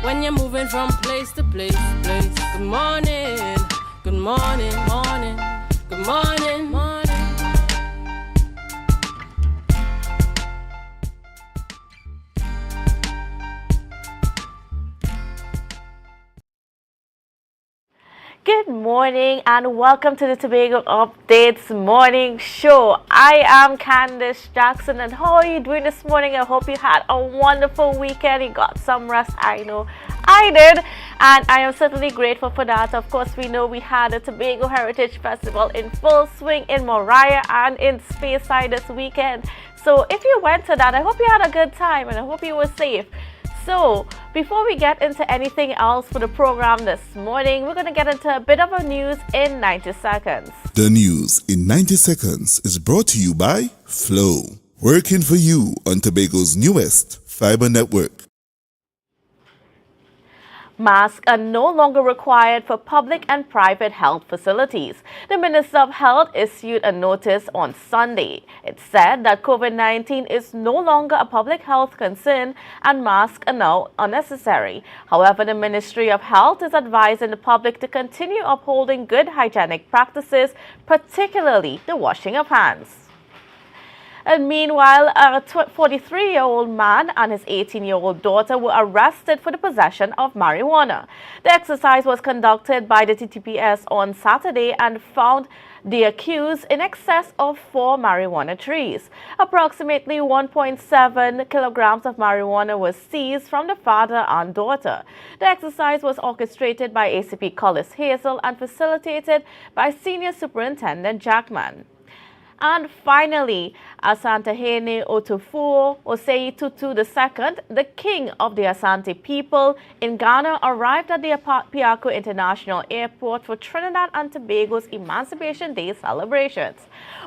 when you're moving from place to place. Good morning, good morning, morning, good morning, morning. Good morning and welcome to the Tobago Updates Morning Show. I am Candice Jackson, and how are you doing this morning? I hope you had a wonderful weekend. You got some rest. I know I did, and I am certainly grateful for that. Of course, we know we had a Tobago Heritage Festival in full swing in Moriah and in Speyside this weekend. So if you went to that, I hope you had a good time and I hope you were safe. So, before we get into anything else for the program this morning, we're going to get into a bit of a news in 90 seconds. The news in 90 seconds is brought to you by Flow, working for you on Tobago's newest fiber network. Masks are no longer required for public and private health facilities. The Minister of Health issued a notice on Sunday. It said that COVID-19 is no longer a public health concern and masks are now unnecessary. However, the Ministry of Health is advising the public to continue upholding good hygienic practices, particularly the washing of hands. And meanwhile, a 43-year-old man and his 18-year-old daughter were arrested for the possession of marijuana. The exercise was conducted by the TPAC on Saturday and found the accused in excess of 4 marijuana trees. Approximately 1.7 kilograms of marijuana was seized from the father and daughter. The exercise was orchestrated by ACP Collis Hazel and facilitated by Senior Superintendent Jackman. And finally, Asantehene Otufuo Osei Tutu II, the king of the Asante people in Ghana, arrived at the Piako International Airport for Trinidad and Tobago's Emancipation Day celebrations.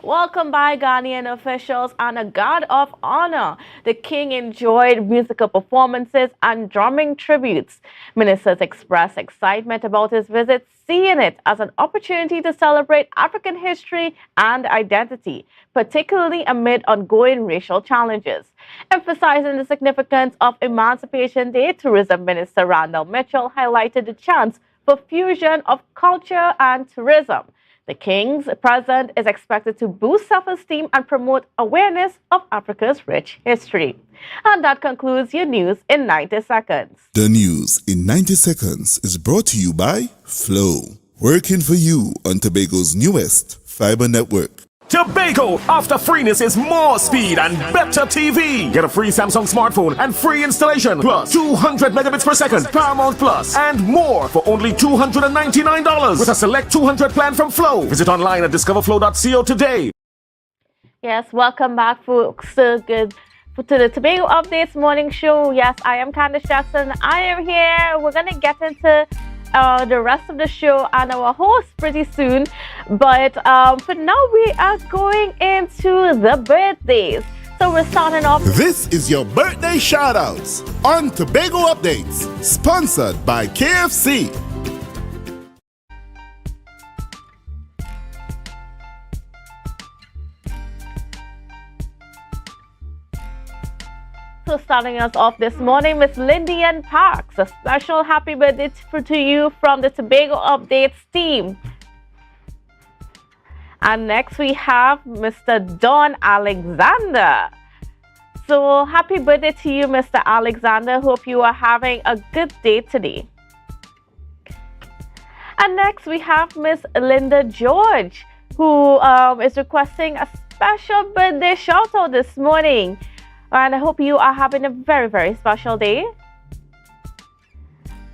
Welcomed by Ghanaian officials and a guard of honor, the king enjoyed musical performances and drumming tributes. Ministers expressed excitement about his visit, seeing it as an opportunity to celebrate African history and identity, particularly amid ongoing racial challenges. Emphasizing the significance of Emancipation Day, Tourism Minister Randall Mitchell highlighted the chance for fusion of culture and tourism. The king's presence is expected to boost self-esteem and promote awareness of Africa's rich history. And that concludes your news in 90 seconds. The news in 90 seconds is brought to you by Flow, working for you on Tobago's newest fiber network. Tobago, after freeness is more speed and better TV. Get a free Samsung smartphone and free installation, plus 200 megabits per second, Paramount Plus, and more for only $299 with a select 200 plan from Flow. Visit online at discoverflow.co today. Yes, welcome back, folks. Good to the Tobago Updates Morning Show. Yes, I am Candice Jackson. I am here. We're going to get into the rest of the show and our host pretty soon, but for now we are going into the birthdays. So we're starting off. This is your birthday shoutouts on Tobago Updates, sponsored by KFC. So starting us off this morning, Miss Lindian Parks, a special happy birthday to you from the Tobago Updates team. And next we have Mr. Don Alexander. So happy birthday to you, Mr. Alexander. Hope you are having a good day today. And next we have Miss Linda George, who is requesting a special birthday shout out this morning. And I hope you are having a very, very special day.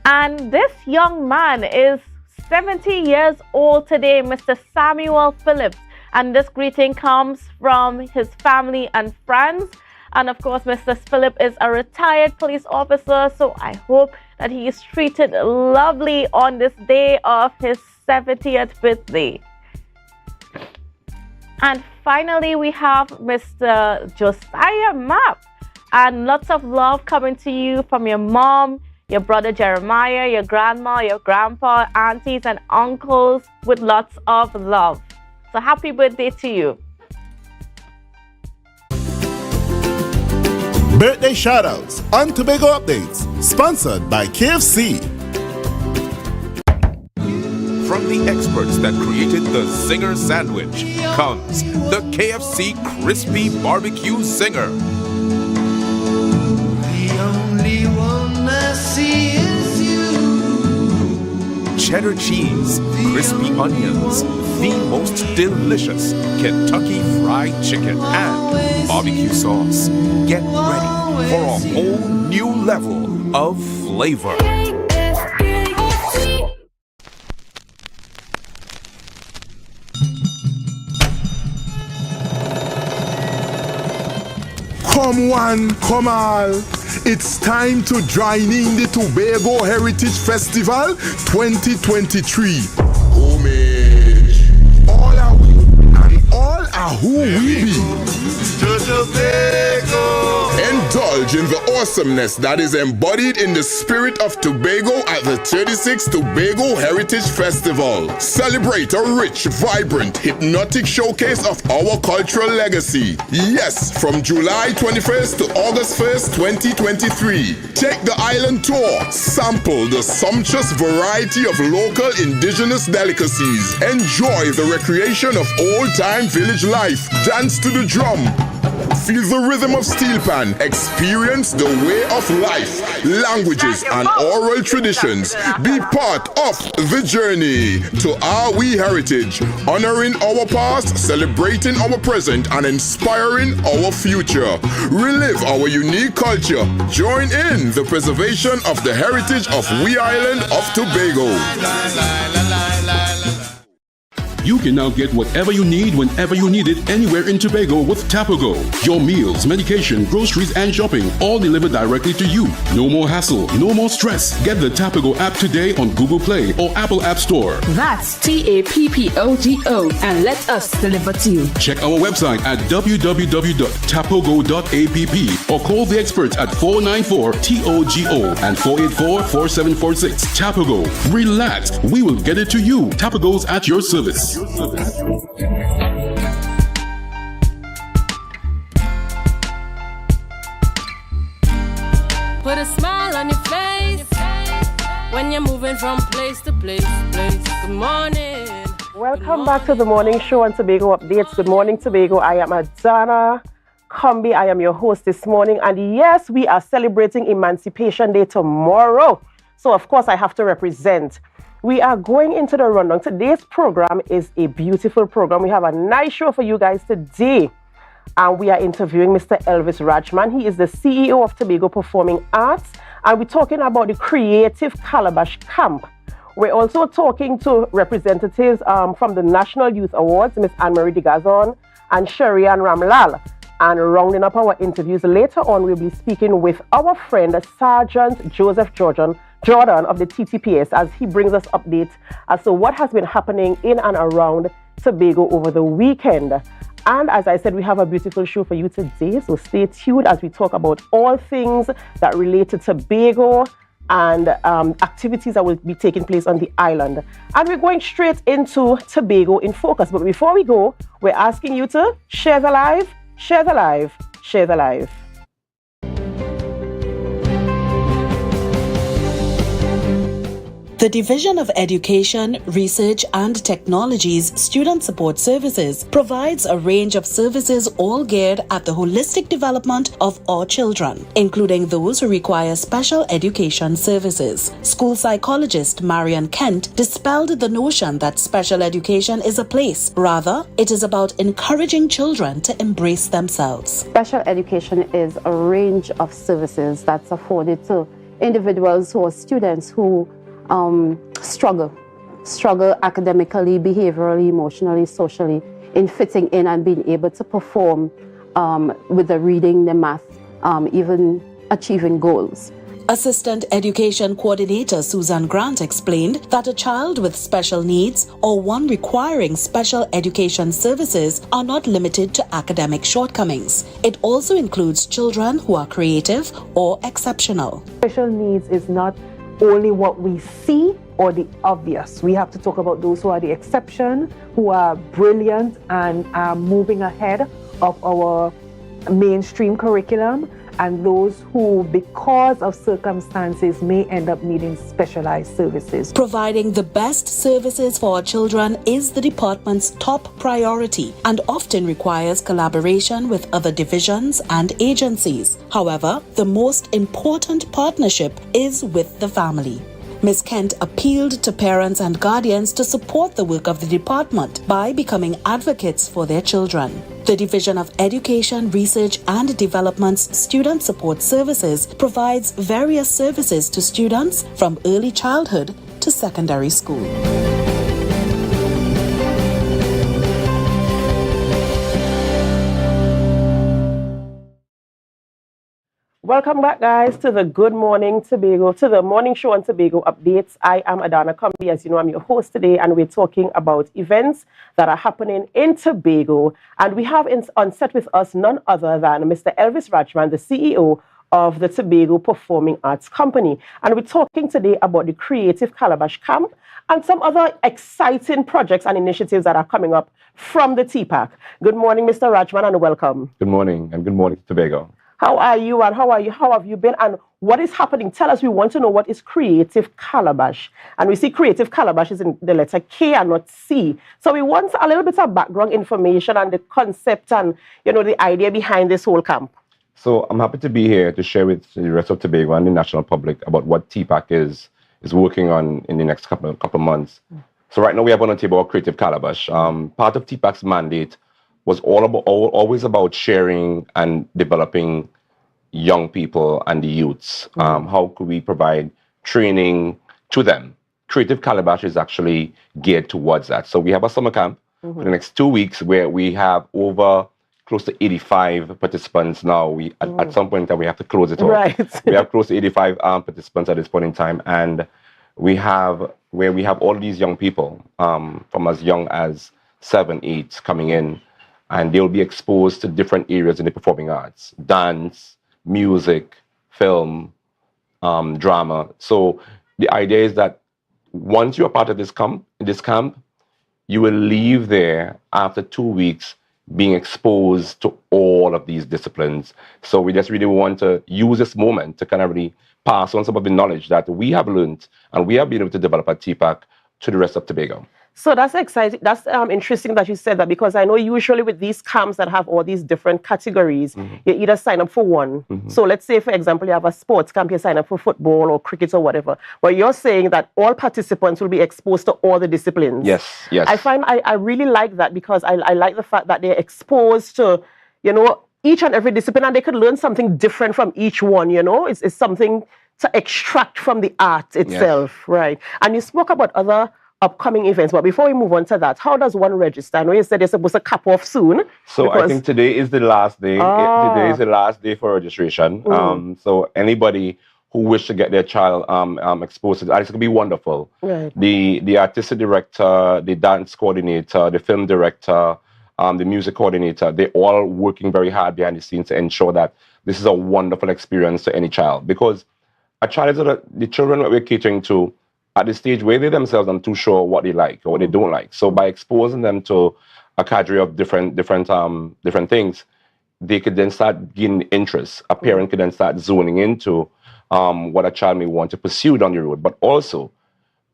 And this young man is 70 years old today, Mr. Samuel Phillips. And this greeting comes from his family and friends. And of course, Mr. Phillips is a retired police officer. So I hope that he is treated lovely on this day of his 70th birthday. And finally, we have Mr. Josiah Mapp. And lots of love coming to you from your mom, your brother Jeremiah, your grandma, your grandpa, aunties, and uncles with lots of love. So happy birthday to you. Birthday shoutouts on Tobago Updates, sponsored by KFC. From the experts that created the Zinger sandwich comes the KFC Crispy Barbecue Zinger. The only one I see is you. Cheddar cheese, crispy onions, the most delicious Kentucky Fried Chicken, and barbecue sauce. Get ready for a whole new level of flavor. Come one, come all. It's time to join in the Tobago Heritage Festival 2023. Homage. All are we and all are who we be. To Tobago. Indulge in the awesomeness that is embodied in the spirit of Tobago at the 36th Tobago Heritage Festival. Celebrate a rich, vibrant, hypnotic showcase of our cultural legacy. Yes, from July 21st to August 1st, 2023. Take the island tour. Sample the sumptuous variety of local indigenous delicacies. Enjoy the recreation of old-time village life. Dance to the drum. Feel the rhythm of steel pan. Experience the way of life, languages, and oral traditions. Be part of the journey to our we heritage, honoring our past, celebrating our present, and inspiring our future. Relive our unique culture. Join in the preservation of the heritage of we island of Tobago. You can now get whatever you need whenever you need it anywhere in Tobago with Tobago. Your meals, medication, groceries, and shopping all delivered directly to you. No more hassle, no more stress. Get the Tobago app today on Google Play or Apple App Store. That's TAPPOGO and let us deliver to you. Check our website at www.tapogo.app or call the experts at 494-TOGO and 484-4746. Tobago. Relax. We will get it to you. Tobago's at your service. Put a smile on your face when you're moving from place to place. Good morning. Welcome back to the morning show on Tobago Updates. Good morning, Tobago. I am Adana Combi. I am your host this morning. And yes, we are celebrating Emancipation Day tomorrow. So, of course, I have to represent. We are going into the rundown. Today's program is a beautiful program. We have a nice show for you guys today. And we are interviewing Mr. Elvis Rajman. He is the CEO of Tobago Performing Arts. And we're talking about the Creative Calabash Camp. We're also talking to representatives from the National Youth Awards, Ms. Anne-Marie Digazon and Sherry-Ann Ramlal. And rounding up our interviews later on, we'll be speaking with our friend, Sergeant Joseph Jordan of the TTPS, as he brings us updates as to what has been happening in and around Tobago over the weekend. And as I said, we have a beautiful show for you today, so stay tuned as we talk about all things that relate to Tobago and activities that will be taking place on the island. And we're going straight into Tobago in Focus. But before we go, we're asking you to share the live, share the live, share the live. The Division of Education, Research and Technology's Student Support Services provides a range of services all geared at the holistic development of all children, including those who require special education services. School psychologist Marian Kent dispelled the notion that special education is a place. Rather, it is about encouraging children to embrace themselves. Special education is a range of services that's afforded to individuals who are students who struggle academically, behaviorally, emotionally, socially, in fitting in and being able to perform with the reading, the math, even achieving goals. Assistant Education Coordinator Susan Grant explained that a child with special needs or one requiring special education services are not limited to academic shortcomings. It also includes children who are creative or exceptional. Special needs is not only what we see or the obvious. We have to talk about those who are the exception, who are brilliant and are moving ahead of our mainstream curriculum, and those who, because of circumstances, may end up needing specialized services. Providing the best services for our children is the department's top priority and often requires collaboration with other divisions and agencies. However, the most important partnership is with the family. Ms. Kent appealed to parents and guardians to support the work of the department by becoming advocates for their children. The Division of Education, Research and Development's Student Support Services provides various services to students from early childhood to secondary school. Welcome back, guys, to the Good Morning Tobago, to the morning show on Tobago updates. I am Adana Kombi. As you know, I'm your host today, and we're talking about events that are happening in Tobago. And we have on set with us none other than Mr. Elvis Rajman, the CEO of the Tobago Performing Arts Company. And we're talking today about the Creative Calabash Camp and some other exciting projects and initiatives that are coming up from the TPAC. Good morning, Mr. Rajman, and welcome. Good morning, and good morning to Tobago. How are you, and how have you been, and what is happening? Tell us. We want to know what is Creative Calabash. And we see Creative Calabash is in the letter K and not C. So we want a little bit of background information and the concept and, you know, the idea behind this whole camp. So I'm happy to be here to share with the rest of Tobago and the national public about what TPAC is working on in the next couple of months. So right now we have on the table Creative Calabash. Part of TPAC's mandate was always about sharing and developing young people and the youths. How could we provide training to them? Creative Calabash is actually geared towards that. So we have a summer camp for the next 2 weeks where we have over close to 85 participants now. At some point in time we have to close it off. Right. We have close to 85 participants at this point in time, and we have all these young people from as young as 7, 8 coming in. And they'll be exposed to different areas in the performing arts: dance, music, film, drama. So the idea is that once you're part of this camp, you will leave there after 2 weeks being exposed to all of these disciplines. So we just really want to use this moment to kind of really pass on some of the knowledge that we have learned and we have been able to develop at TPAC to the rest of Tobago. So that's exciting. That's interesting that you said that, because I know usually with these camps that have all these different categories, you either sign up for one. So let's say, for example, you have a sports camp, you sign up for football or cricket or whatever. But you're saying that all participants will be exposed to all the disciplines. Yes, yes. I find I really like that, because I like the fact that they're exposed to, you know, each and every discipline, and they could learn something different from each one, you know. It's something to extract from the art itself, yes. Right? And you spoke about other upcoming events, but before we move on to that, how does one register? I know you said you're supposed to cap off soon. So I think today is the last day. Today is the last day for registration. So anybody who wishes to get their child exposed to that, it's going to be wonderful. Right. The artistic director, the dance coordinator, the film director, the music coordinator, they're all working very hard behind the scenes to ensure that this is a wonderful experience to any child. Because a child is the children that we're catering to at the stage where they themselves aren't too sure what they like or what they don't like. So by exposing them to a cadre of different things, they could then start gaining interest. A parent could then start zoning into what a child may want to pursue down the road. But also,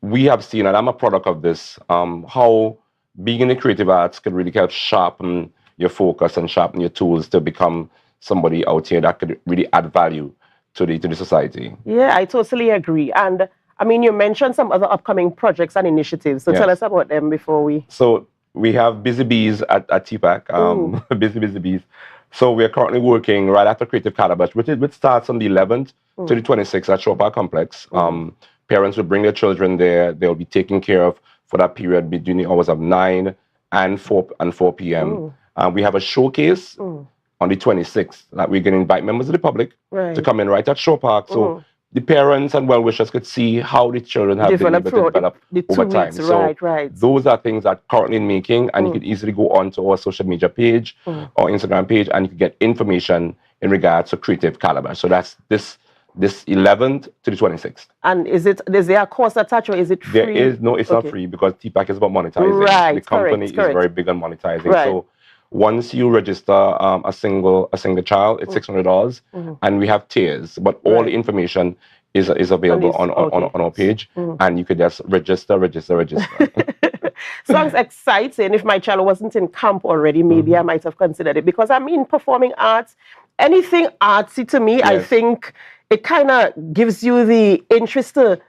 we have seen, and I'm a product of this, how being in the creative arts could really help sharpen your focus and sharpen your tools to become somebody out here that could really add value to the society. Yeah, I totally agree. And I mean, you mentioned some other upcoming projects and initiatives. So tell us about them before we... So we have Busy Bees at TPAC, Busy Bees. So we are currently working right after Creative Calabash, which starts on the 11th to the 26th at Shore Park Complex. Parents will bring their children there. They'll be taken care of for that period between the hours of 9 and 4 p.m. We have a showcase on the 26th that we can invite members of the public to come in right at Shore Park. So the parents and well-wishers could see how the children have been able to develop over time. So those are things that are currently in making, and you could easily go on to our social media page or Instagram page, and you can get information in regards to Creative Calabash. So that's this 11th to the 26th. And is there a cost attached, or is it free? There is no, it's not free, because TPAC is about monetizing. Right, the company is very big on monetizing. Right. So once you register a single child, it's $600, and we have tiers. But all the information is available on our page, and you could just register. Sounds exciting. If my child wasn't in camp already, maybe I might have considered it, because I mean, performing arts, anything artsy to me, I think it kind of gives you the interest to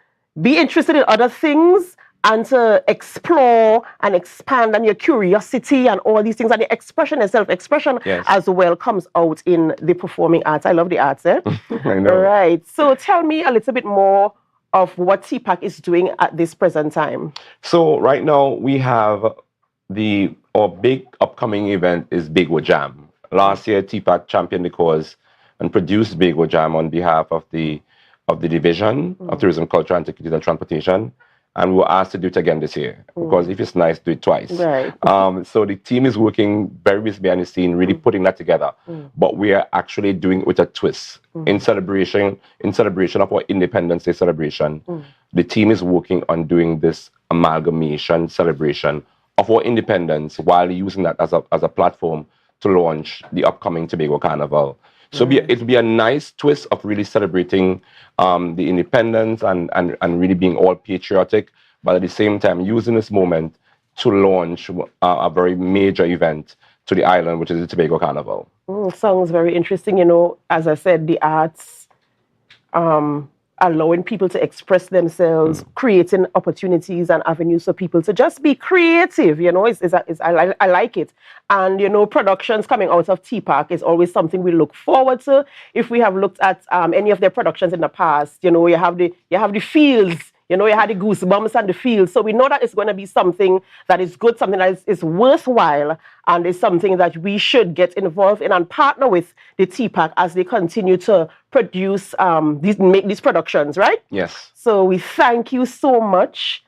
be interested in other things and to explore and expand, and your curiosity and all these things, and the expression itself, as well comes out in the performing arts. I love the arts, eh? I know. Right. So tell me a little bit more of what TPAC is doing at this present time. So right now we have our big upcoming event is Tobago Jam. Last year, TPAC championed the cause and produced Tobago Jam on behalf of the Division of Tourism, Culture, Antiquities and Transportation. And we were asked to do it again this year, because if it's nice, do it twice. Right. So the team is working very busy behind the scene, really putting that together. But we are actually doing it with a twist. In celebration of our Independence Day celebration, the team is working on doing this amalgamation celebration of our independence, while using that as a platform to launch the upcoming Tobago Carnival. So it'll be a nice twist of really celebrating the independence and really being all patriotic, but at the same time using this moment to launch a very major event to the island, which is the Tobago Carnival. Sounds very interesting. You know, as I said, the arts, allowing people to express themselves, creating opportunities and avenues for people to just be creative, you know, I like it. And, you know, productions coming out of TPAC is always something we look forward to. If we have looked at any of their productions in the past, you know, you have the fields, you know, you had the goosebumps and the feels. So we know that it's going to be something that is good, something that is worthwhile, and is something that we should get involved in and partner with the TPAC as they continue to produce, make these productions, right? Yes. So we thank you so much.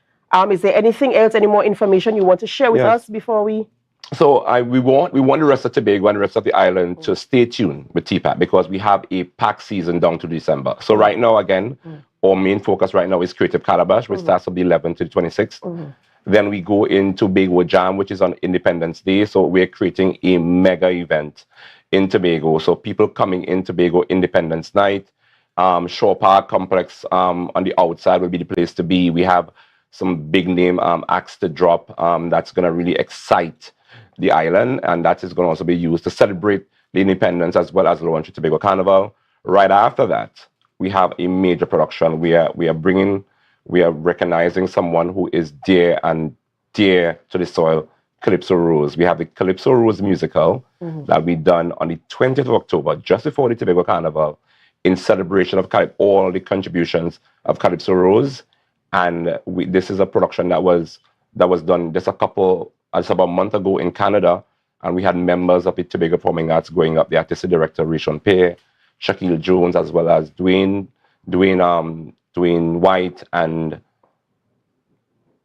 Is there anything else, any more information you want to share with us before we... So we want the rest of Tobago and the rest of the island to stay tuned with TPAC, because we have a packed season down to December. So right now, again, our main focus right now is Creative Calabash, which starts on the 11th to the 26th. Then we go into Tobago Jam, which is on Independence Day. So we're creating a mega event in Tobago. So people coming in Tobago Independence Night, Shore Park Complex on the outside will be the place to be. We have some big name acts to drop that's going to really excite the island, and that is going to also be used to celebrate the independence as well as launch the Tobago Carnival. Right after that, we have a major production. We are recognizing someone who is dear to the soil, Calypso Rose. We have the Calypso Rose musical that we done on the 20th of October, just before the Tobago Carnival, in celebration of all the contributions of Calypso Rose. And this is a production that was done just about a month ago in Canada, and we had members of the Tobago Performing Arts going up, the artistic director Rishon Pei, Shaquille Jones, as well as Dwayne White, and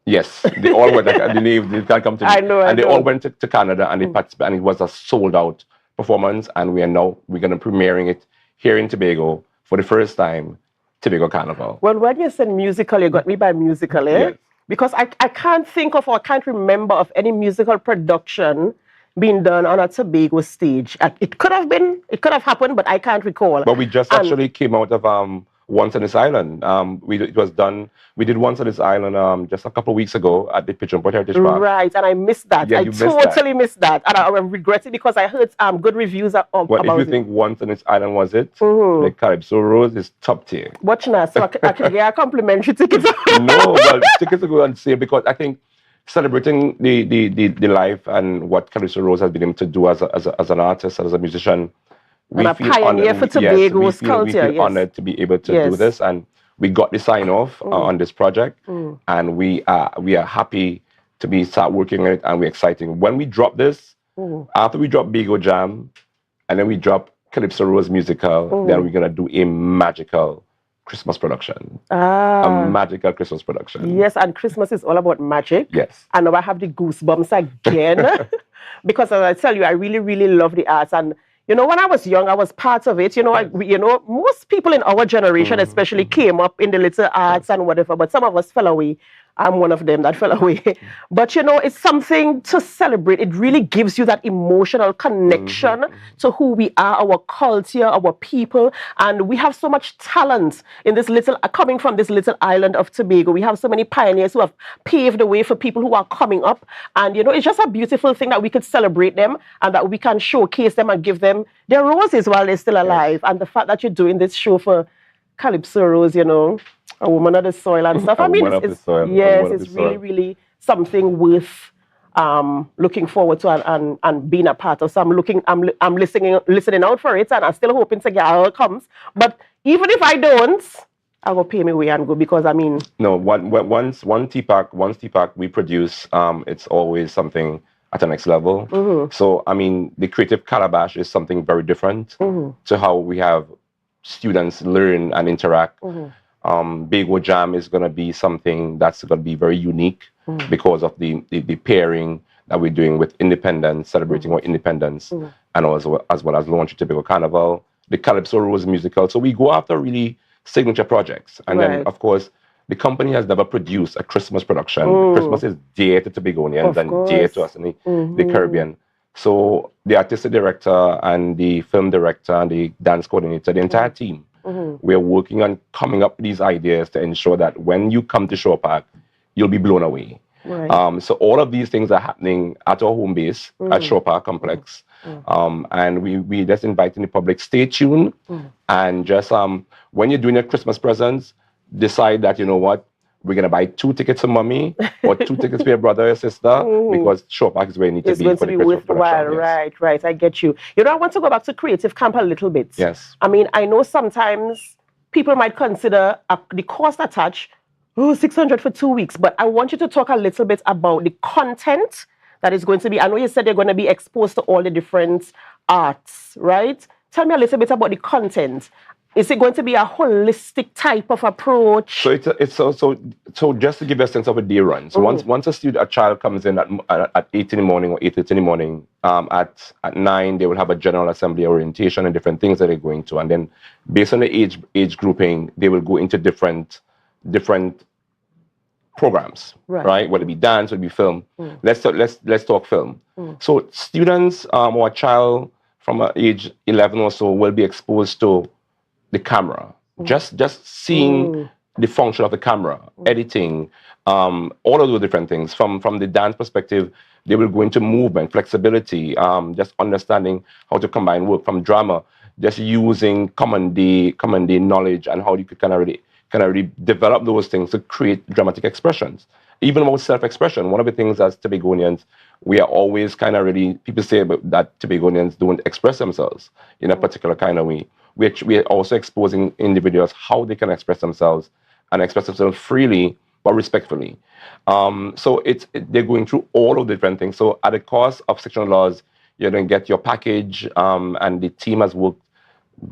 yes, they all went. The name they can't come to me. I know. They all went to Canada, and they participated, and it was a sold out performance. And we're going to premiering it here in Tobago for the first time, Tobago Carnival. Well, when you said musical, you got me by musical, eh? Yes. Because I can't think of, or I can't remember of any musical production being done on a Tobago stage. It could have happened, but I can't recall. But we just actually came out of Once on This Island. We did Once on This Island just a couple of weeks ago at the Pigeon Point Heritage Park. Right, and I missed that. Yeah, I totally missed that. And I regret it, because I heard good reviews about if you think Once on This Island was it, the Calypso Rose is top tier. Watch now, so I can get a complimentary ticket. No, well, tickets are going on sale, because I think celebrating the life and what Calypso Rose has been able to do as an artist, as a musician. And a pioneer for Tobago's culture. We feel honored to be able to do this, and we got the sign off on this project, and we are happy to start working on it, and we're excited. When we drop this, after we drop Tobago Jam, and then we drop Calypso Rose musical, then we're gonna do a magical Christmas production. A magical Christmas production. Yes, and Christmas is all about magic. Yes. And now I have the goosebumps again, because as I tell you, I really, really love the arts. And you know, when I was young, I was part of it. You know, most people in our generation especially came up in the little arts and whatever, but some of us fell away. I'm one of them that fell away. But, you know, it's something to celebrate. It really gives you that emotional connection to who we are, our culture, our people. And we have so much talent in this little, coming from this little island of Tobago. We have so many pioneers who have paved the way for people who are coming up. And, you know, it's just a beautiful thing that we could celebrate them and that we can showcase them and give them their roses while they're still alive. And the fact that you're doing this show for Calypso Rose, you know, a woman of the soil and stuff. I mean, it's really, really something worth looking forward to and being a part of. So I'm listening out for it, and I'm still hoping to get how it comes. But even if I don't, I will pay my way and go, because I mean, no. Once TPAC we produce, it's always something at the next level. So I mean, the creative calabash is something very different to how we have students learn and interact. Bago Jam is going to be something that's going to be very unique because of the pairing that we're doing with independence, celebrating our independence, and also as well as launching Tobago Carnival, the Calypso Rose musical. So we go after really signature projects. And then, of course, the company has never produced a Christmas production. Christmas is dear to Tobagonians and dear to us in the Caribbean. So the artistic director and the film director and the dance coordinator, the entire team, we're working on coming up with these ideas to ensure that when you come to Shore Park, you'll be blown away. So all of these things are happening at our home base at Shore Park Complex. And we just inviting the public, stay tuned, and just when you're doing your Christmas presents, decide that, you know what, we're going to buy 2 tickets for mommy or 2 tickets for your brother or sister, because Shore Park is where you need to be. It's going to be worthwhile, right, I get you. You know, I want to go back to Creative Camp a little bit. Yes. I mean, I know sometimes people might consider the cost attached, $600 for 2 weeks, but I want you to talk a little bit about the content that is going to be. I know you said they're going to be exposed to all the different arts, right? Tell me a little bit about the content. Is it going to be a holistic type of approach? So it's also, so just to give you a sense of a day run. So once a child comes in at 8 in the morning or 8:30 in the morning, at 9 they will have a general assembly orientation and different things that they're going to, and then based on the age grouping, they will go into different programs, right? Whether it be dance, whether it be film. Let's talk film. So students or a child from age 11 or so will be exposed to the camera, just seeing the function of the camera, editing, all of those different things. From the dance perspective, they will go into movement, flexibility, just understanding how to combine work. From drama, just using common day knowledge and how you could kind of really develop those things to create dramatic expressions. Even about self-expression, one of the things as Tobagonians, we are always kind of really, people say that Tobagonians don't express themselves in a particular kind of way. We are also exposing individuals how they can express themselves and express themselves freely but respectfully. So they're going through all of the different things. So at the cost of sectional laws, you're going to get your package, and the team has worked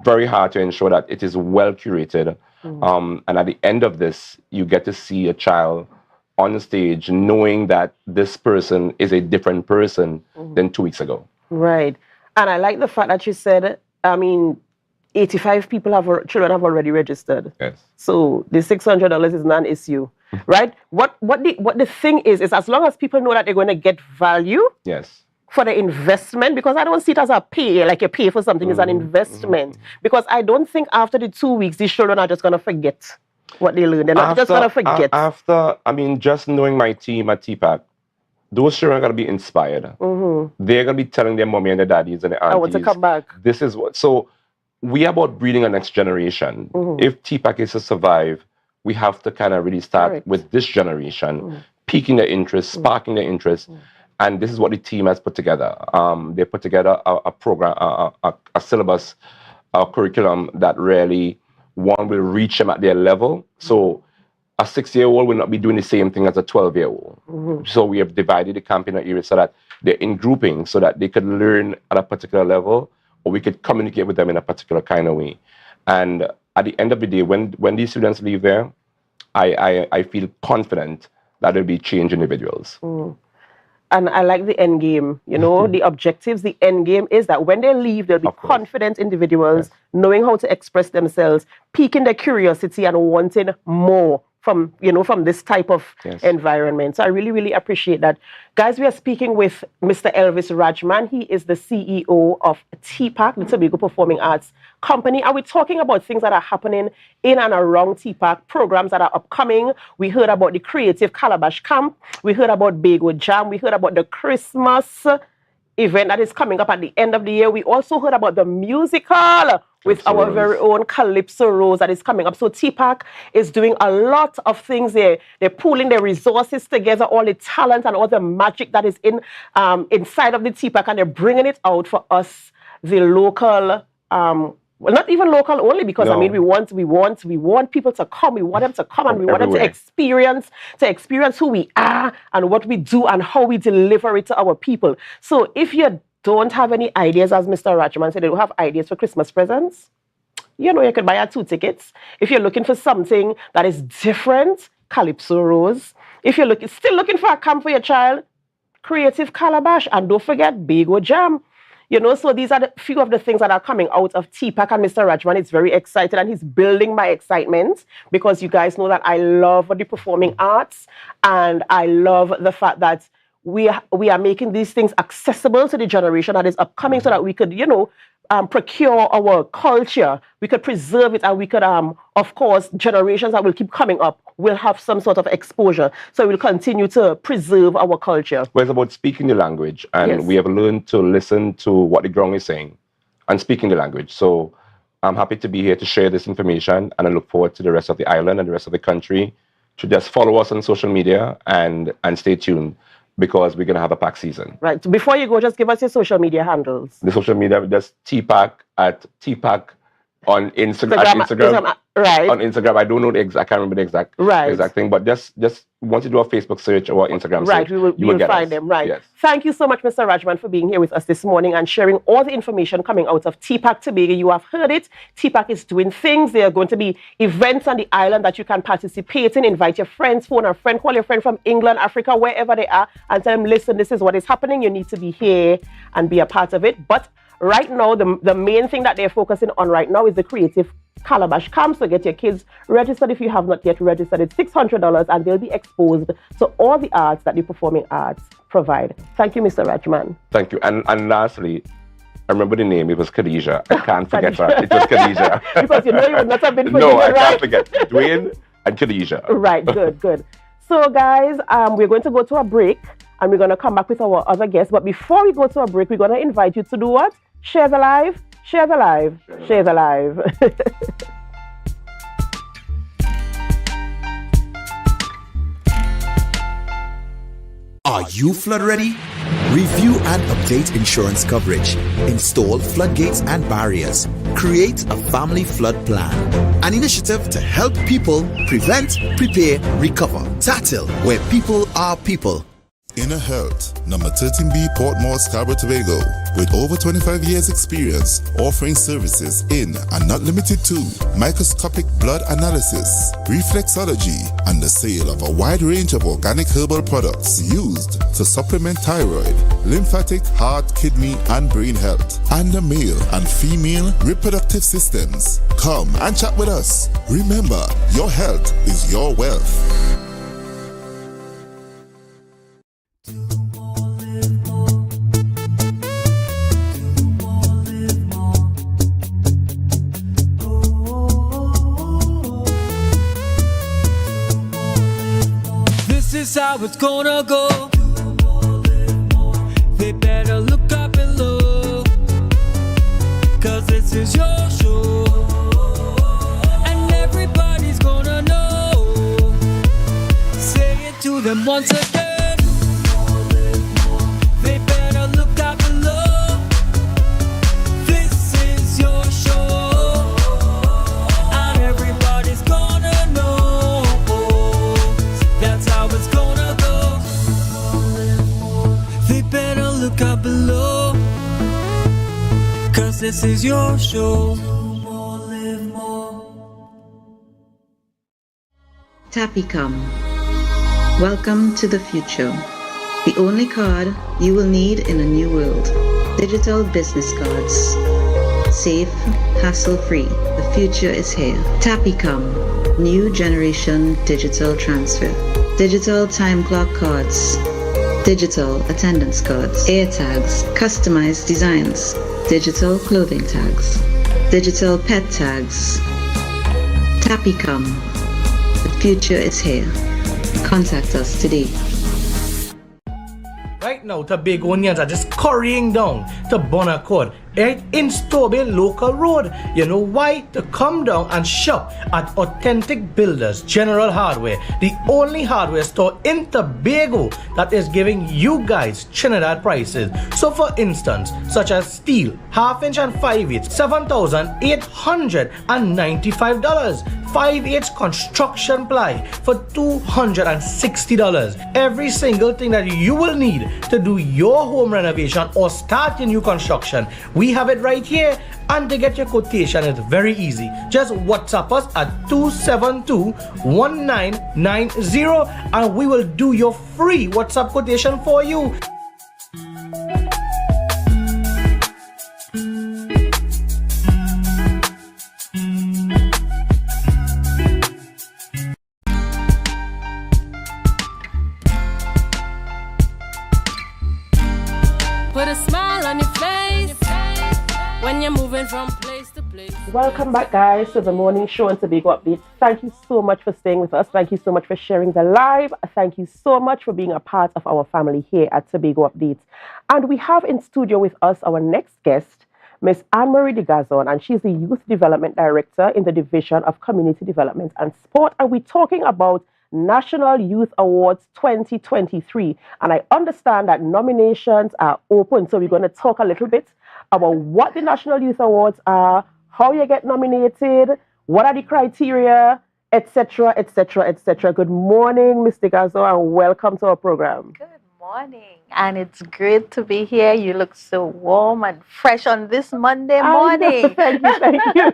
very hard to ensure that it is well curated. And at the end of this, you get to see a child on the stage knowing that this person is a different person than 2 weeks ago. Right. And I like the fact that you said, I mean, 85 children have already registered. Yes. So the $600 is not an issue, right? What the thing is as long as people know that they're going to get value. Yes. For the investment, because I don't see it as a pay, like you pay for something, it's an investment. Because I don't think after the 2 weeks, these children are just going to forget what they learned. They're not just going to forget. I mean, just knowing my team at TPAC, those children are going to be inspired. They're going to be telling their mommy and their daddies and their aunties, I want to come back. This is what, so we are about breeding a next generation. If TPAC is to survive, we have to kind of really start with this generation, piquing their interest, sparking their interest. And this is what the team has put together. They put together a program, a syllabus, a curriculum that really, one, will reach them at their level. So a 6-year-old will not be doing the same thing as a 12-year-old. So we have divided the camp in areas so that they're in grouping so that they could learn at a particular level, or we could communicate with them in a particular kind of way. And at the end of the day, when these students leave there, I feel confident that they'll be changed individuals. And I like the end game, you know, the objectives, the end game is that when they leave, they'll be confident individuals, knowing how to express themselves, piquing their curiosity and wanting more from this type of environment. So I really, really appreciate that. Guys, we are speaking with Mr. Elvis Rajman. He is the CEO of TPAC, the Tobago Performing Arts Company. And we're talking about things that are happening in and around TPAC, programs that are upcoming. We heard about the Creative Calabash Camp. We heard about Bago Jam. We heard about the Christmas event that is coming up at the end of the year. We also heard about the musical with our very own Calypso Rose that is coming up. So TPAC is doing a lot of things. They're pooling their resources together, all the talent and all the magic that is inside of the TPAC, and they're bringing it out for us, the local. Well, not even local only, because I mean, we want people to come. We want them to come, and we want them to experience who we are and what we do and how we deliver it to our people. So if you don't have any ideas, as Mr. Rajman said, they don't have ideas for Christmas presents, you can buy 2 tickets. If you're looking for something that is different, Calypso Rose. If you're still looking for a camp for your child, Creative Calabash, and don't forget Bago Jam. So these are the few of the things that are coming out of TPAC, and Mr. Rajman is very excited, and he's building my excitement, because you guys know that I love the performing arts, and I love the fact that we are making these things accessible to the generation that is upcoming, so that we could, procure our culture, we could preserve it, and we could, of course, generations that will keep coming up will have some sort of exposure. So we'll continue to preserve our culture. Well, it's about speaking the language, and we have learned to listen to what the ground is saying and speaking the language. So I'm happy to be here to share this information, and I look forward to the rest of the island and the rest of the country to just follow us on social media and stay tuned, because we're going to have a pack season. Right. Before you go, just give us your social media handles. The social media, just TPAC at TPAC on Instagram. Right. On Instagram. I don't know I can't remember the exact thing, but just once you do a Facebook search or Instagram search, you will find them. Right. Yes. Thank you so much, Mr. Rajman, for being here with us this morning and sharing all the information coming out of TPAC Tobago. You have heard it. TPAC is doing things. There are going to be events on the island that you can participate in. Invite your friends, phone a friend, call your friend from England, Africa, wherever they are, and tell them, listen, this is what is happening. You need to be here and be a part of it. But right now, the main thing that they're focusing on right now is the Creative Calabash Camp. So get your kids registered if you have not yet registered. It's $600, and they'll be exposed to all the arts that the performing arts provide. Thank you, Mr. Rajman. Thank you. And lastly, I remember the name. It was Khadija. I can't forget her. It was Khadija. Because you would not have been forgiven, No, I can't forget. Dwayne and Khadija. Right, good. So guys, we're going to go to a break, and we're going to come back with our other guests. But before we go to a break, we're going to invite you to do what? Share the live. Share the live. Share the live. Are you flood ready? Review and update insurance coverage. Install floodgates and barriers. Create a family flood plan. An initiative to help people prevent, prepare, recover. TATIL, where people are people. Inner Health, number 13B, Portmore, Scarborough, Tobago, with over 25 years experience, offering services in and not limited to microscopic blood analysis, reflexology, and the sale of a wide range of organic herbal products used to supplement thyroid, lymphatic, heart, kidney, and brain health, and the male and female reproductive systems. Come and chat with us. Remember, your health is your wealth. This is how it's gonna go. They better look up below, 'cause this is your show, and everybody's gonna know. Say it to them once again. They better look up below. This is your show, and everybody's gonna know. That's how it's gonna go. They better look up below, 'cause this is your show. TAPICOM. Welcome to the future. The only card you will need in a new world. Digital business cards. Safe, hassle-free. The future is here. TAPICOM. new generation digital transfer, digital time clock cards, digital attendance cards, air tags, customized designs, digital clothing tags, digital pet tags. TPAC, the future is here. Contact us today. Right now, Tobagonians are just scurrying down to Bonaccord, right in Stobie Local Road. You know why? To come down and shop at Authentic Builders General Hardware, the only hardware store in Tobago that is giving you guys Trinidad prices. So for instance, such as steel, 1/2 inch and 5/8, $7,895. 5/8 construction ply for $260. Every single thing that you will need to do your home renovation or start your new construction, we have it right here. And to get your quotation, it's very easy. Just WhatsApp us at 272-1990 and we will do your free WhatsApp quotation for you. Put a smile on your face when you're moving from place to place. Welcome back, guys, to the morning show and Tobago Updates. Thank you so much for staying with us. Thank you so much for sharing the live. Thank you so much for being a part of our family here at Tobago Updates. And we have in studio with us our next guest, Miss Anne-Marie de Gazon, and she's the Youth Development Director in the Division of Community Development and Sport. And we're talking about National Youth Awards 2023. And I understand that nominations are open. So we're going to talk a little bit about what the National Youth Awards are, how you get nominated, what are the criteria, etc., etc., etc. Good morning, Ms. de Gazon, and welcome to our program. Good morning, and it's great to be here. You look so warm and fresh on this Monday morning. Thank you.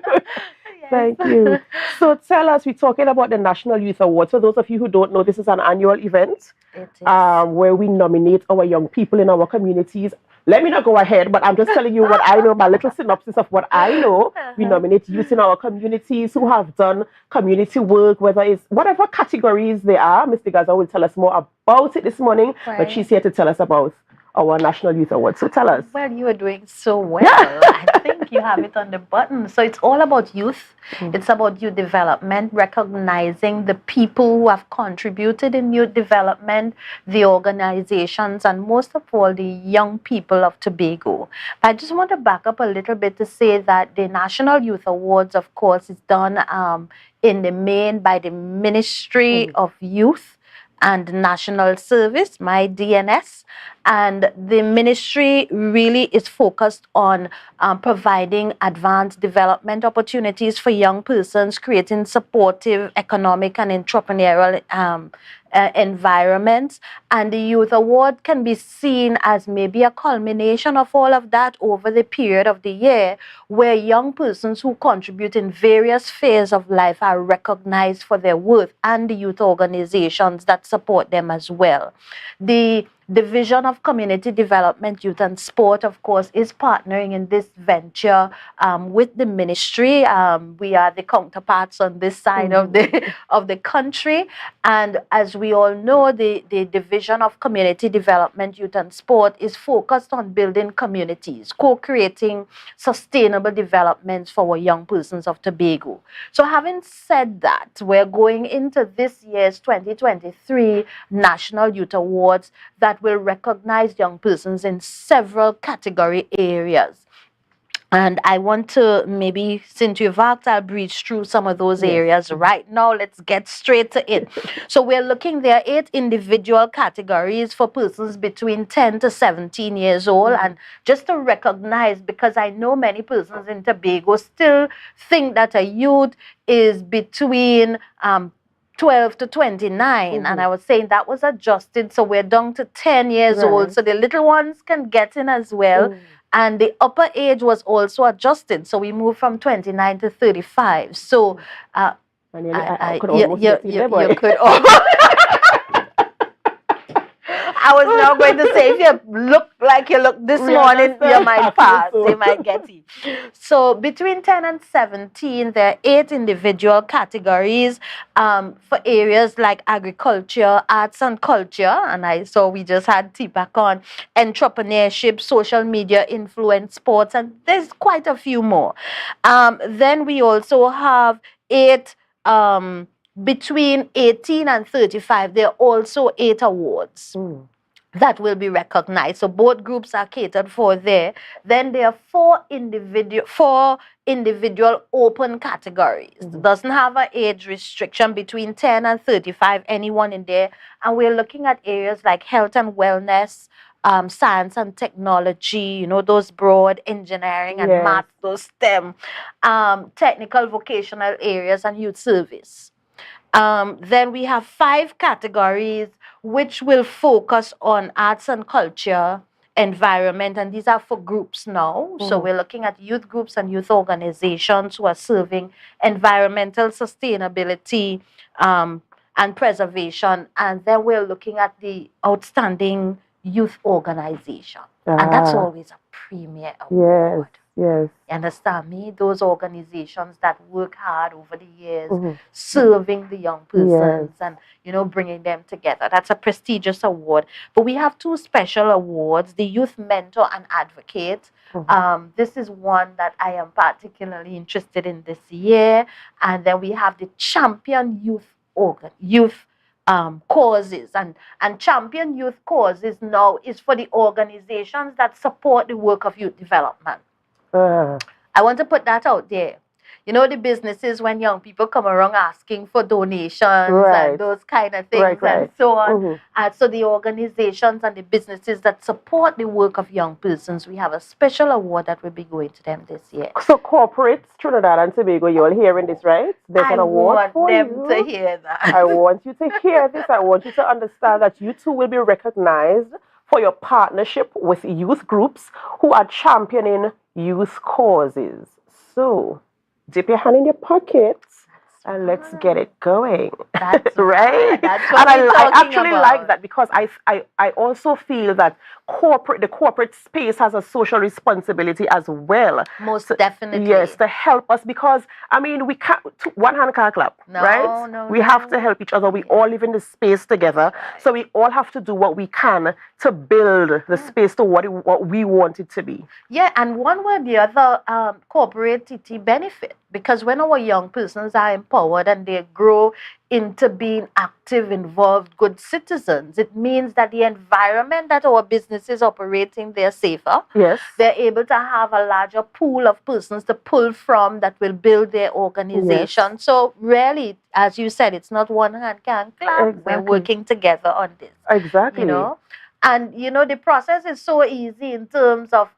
Thank you. So tell us, we're talking about the National Youth Awards. For those of you who don't know, this is an annual event where we nominate our young people in our communities. Let me not go ahead, but I'm just telling you what I know, my little synopsis of what I know. We nominate youth in our communities who have done community work, whether it's whatever categories they are. Ms. de Gazon will tell us more about it this morning, but she's here to tell us about our National Youth Awards. So tell us. Well, you are doing so well. I think you have it on the button. So it's all about youth. It's about youth development, recognizing the people who have contributed in youth development, the organizations, and most of all, the young people of Tobago. But I just want to back up a little bit to say that the National Youth Awards, of course, is done in the main by the Ministry of Youth and National Service, my DNS. And the ministry really is focused on providing advanced development opportunities for young persons, creating supportive economic and entrepreneurial environments. And the Youth Award can be seen as maybe a culmination of all of that over the period of the year, where young persons who contribute in various phases of life are recognized for their worth, and the youth organizations that support them as well. The Division of Community Development, Youth and Sport, of course, is partnering in this venture with the ministry. We are the counterparts on this side of the country. And as we all know, the Division of Community Development, Youth and Sport is focused on building communities, co-creating sustainable developments for our young persons of Tobago. So having said that, we're going into this year's 2023 National Youth Awards that will recognize young persons in several category areas. And I want to maybe, since you've asked, I'll breeze through some of those areas right now. Let's get straight to it. So we're looking, there are 8 individual categories for persons between 10 to 17 years old. And just to recognize, because I know many persons in Tobago still think that a youth is between 12 to 29, and I was saying that was adjusted, so we're down to 10 years old, so the little ones can get in as well. And the upper age was also adjusted, so we moved from 29 to 35. So you could I was now going to say, if you look like you look this morning, you might pass. You might get it. So between 10 and 17, there are 8 individual categories for areas like agriculture, arts and culture. And I saw we just had TPAC on entrepreneurship, social media, influence, sports, and there's quite a few more. Then we also have 8 between 18 and 35, there are also 8 awards that will be recognized. So both groups are catered for there. Then there are 4 individual open categories. It doesn't have an age restriction between 10 and 35, anyone in there. And we're looking at areas like health and wellness, science and technology, you know, those broad engineering and math, those STEM, technical vocational areas and youth service. Then we have 5 categories which will focus on arts and culture, environment, and these are for groups now. So we're looking at youth groups and youth organizations who are serving environmental sustainability and preservation. And then we're looking at the outstanding youth organization. And that's always a premier award. Yes. You understand me? Those organizations that work hard over the years, serving the young persons and, you know, bringing them together. That's a prestigious award. But we have 2 special awards, the Youth Mentor and Advocate. This is one that I am particularly interested in this year. And then we have the Champion Youth causes. And Champion Youth Causes now is for the organizations that support the work of youth development. I want to put that out there. You know, the businesses when young people come around asking for donations and those kind of things and so on. So the organizations and the businesses that support the work of young persons, we have a special award that will be going to them this year. So corporates, Trinidad and Tobago, you're hearing this, right? There's an award for you. I want them to hear that. I want you to hear this. I want you to understand that you too will be recognized for your partnership with youth groups who are championing youth causes. So, dip your hand in your pockets and let's get it going. That's right. That's what and I actually about. like that because I also feel that the corporate space has a social responsibility as well. Most definitely. Yes, to help us because I mean we can't one hand can't clap, right? We have to help each other. We all live in this space together, so we all have to do what we can to build the space to what we want it to be. Yeah, and one way or the other, corporate TT benefit because when our young persons are empowered and they grow into being active, involved, good citizens, it means that the environment that our business is operating, they're safer. Yes. They're able to have a larger pool of persons to pull from that will build their organization. Yes. So really, as you said, it's not one hand can clap. Exactly. We're working together on this. Exactly. You know? And, you know, the process is so easy in terms of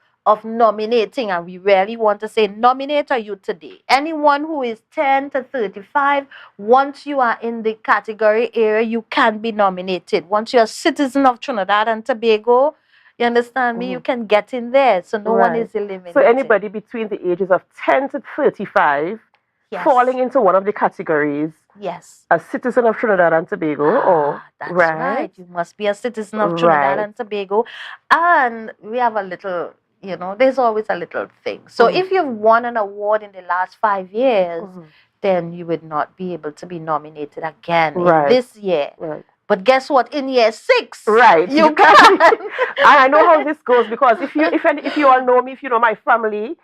nominating, and we really want to say nominate a youth today. Anyone who is 10 to 35, once you are in the category area, you can be nominated. Once you're a citizen of Trinidad and Tobago, you understand me, you can get in there. So no one is eliminated. So anybody between the ages of 10 to 35 falling into one of the categories. Yes. A citizen of Trinidad and Tobago. That's right. You must be a citizen of Trinidad and Tobago. And we have a little, you know, there's always a little thing. So if you've won an award in the last 5 years, then you would not be able to be nominated again in this year. But guess what? In year 6, you can. I know how this goes because if you all know me, if you know my family,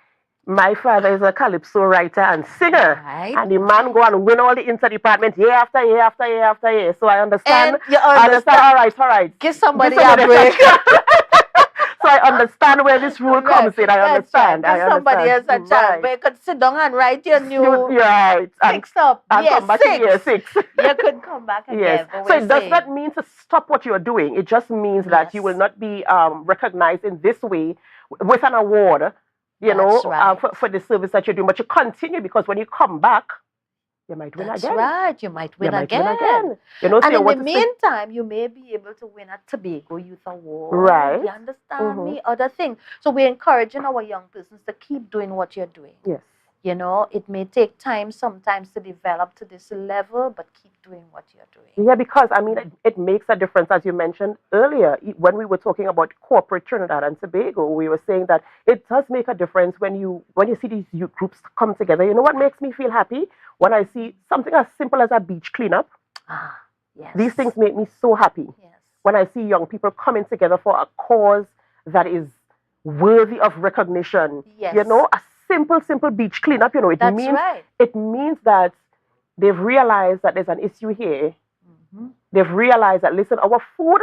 my father is a calypso writer and singer. And the man go and win all the inter-department year after year after year after year. So I understand. And you understand. All right. Give somebody a break. So I understand where this rule comes in. I understand. Give somebody else a chance. But you could sit down and write your new fix up. And come back in year 6. You could come back again. Yes. So it does not mean to stop what you're doing. It just means that you will not be recognized in this way with an award, you know, for the service that you're doing. But you continue because when you come back, you might win again. That's right. You might win again. You know, so and in the meantime, you may be able to win a Tobago Youth Award. Right. You understand me? Other things. So we're encouraging our young persons to keep doing what you're doing. Yes. You know, it may take time sometimes to develop to this level, but keep doing what you're doing. Yeah, because I mean, it makes a difference, as you mentioned earlier, when we were talking about corporate Trinidad and Tobago. We were saying that it does make a difference when you see these youth groups come together. You know what makes me feel happy? When I see something as simple as a beach cleanup. Yes. These things make me so happy. Yes. When I see young people coming together for a cause that is worthy of recognition. Yes. You know, a simple beach cleanup. You know, it That's means right. it means that they've realized that there's an issue here. Mm-hmm. They've realized that, listen, our food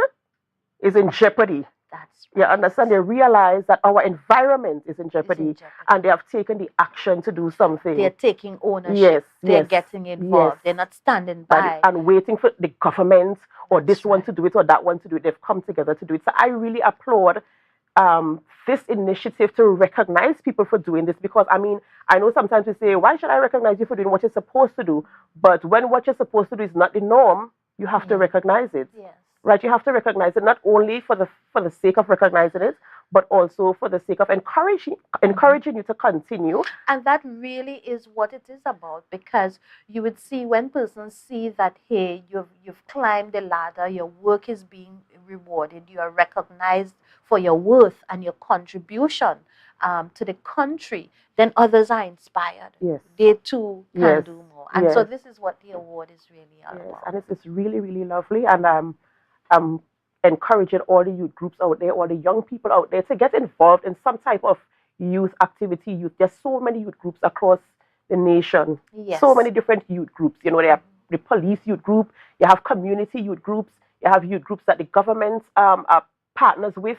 is in jeopardy. That's right. You understand? They realize that our environment is in jeopardy, and they have taken the action to do something. They're taking ownership. Yes, They're yes, getting involved. yes. They're not standing by. And waiting for the government or this one to do it or that one to do it. They've come together to do it. So I really applaud this initiative to recognize people for doing this, because I mean, I know sometimes we say, why should I recognize you for doing what you're supposed to do? But when what you're supposed to do is not the norm, you have to recognize it. Yes. Right? You have to recognize it, not only for the sake of recognizing it, but also for the sake of encouraging you to continue. And that really is what it is about, because you would see when persons see that, hey, you've climbed the ladder, your work is being rewarded, you are recognized for your worth and your contribution to the country, then others are inspired. Yes. They too can do more. And so Yes. this is what the award is really all about. And it's really, really lovely. And I'm encouraging all the youth groups out there, all the young people out there, to get involved in some type of youth activity. There's so many youth groups across the nation. Yes. So many different youth groups. You know, they have the police youth group, you have community youth groups, you have youth groups that the government are partners with.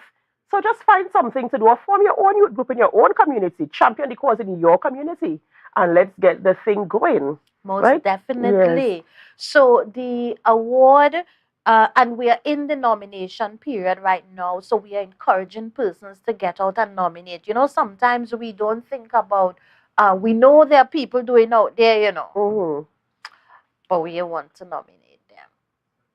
So just find something to do, or form your own youth group in your own community, champion the cause in your community, and let's get the thing going. Most right? definitely. Yes. So the award, and we are in the nomination period right now, so we are encouraging persons to get out and nominate. You know, sometimes we don't think about, we know there are people doing out there, you know, but we want to nominate them.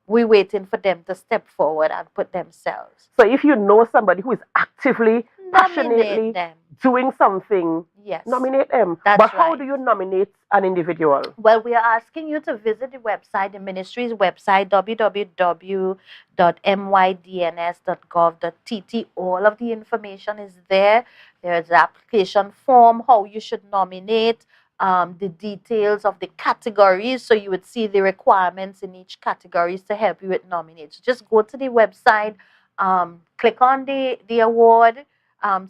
We're waiting for them to step forward and put themselves. So if you know somebody who is actively, passionately them. doing something, Yes. nominate them. That's But how right. do you nominate an individual? Well, we are asking you to visit the website, the ministry's website, www.mydns.gov.tt. All of the information is there. There's the application form, how you should nominate, the details of the categories. So you would see the requirements in each categories to help you with nominates. So just go to the website, click on the award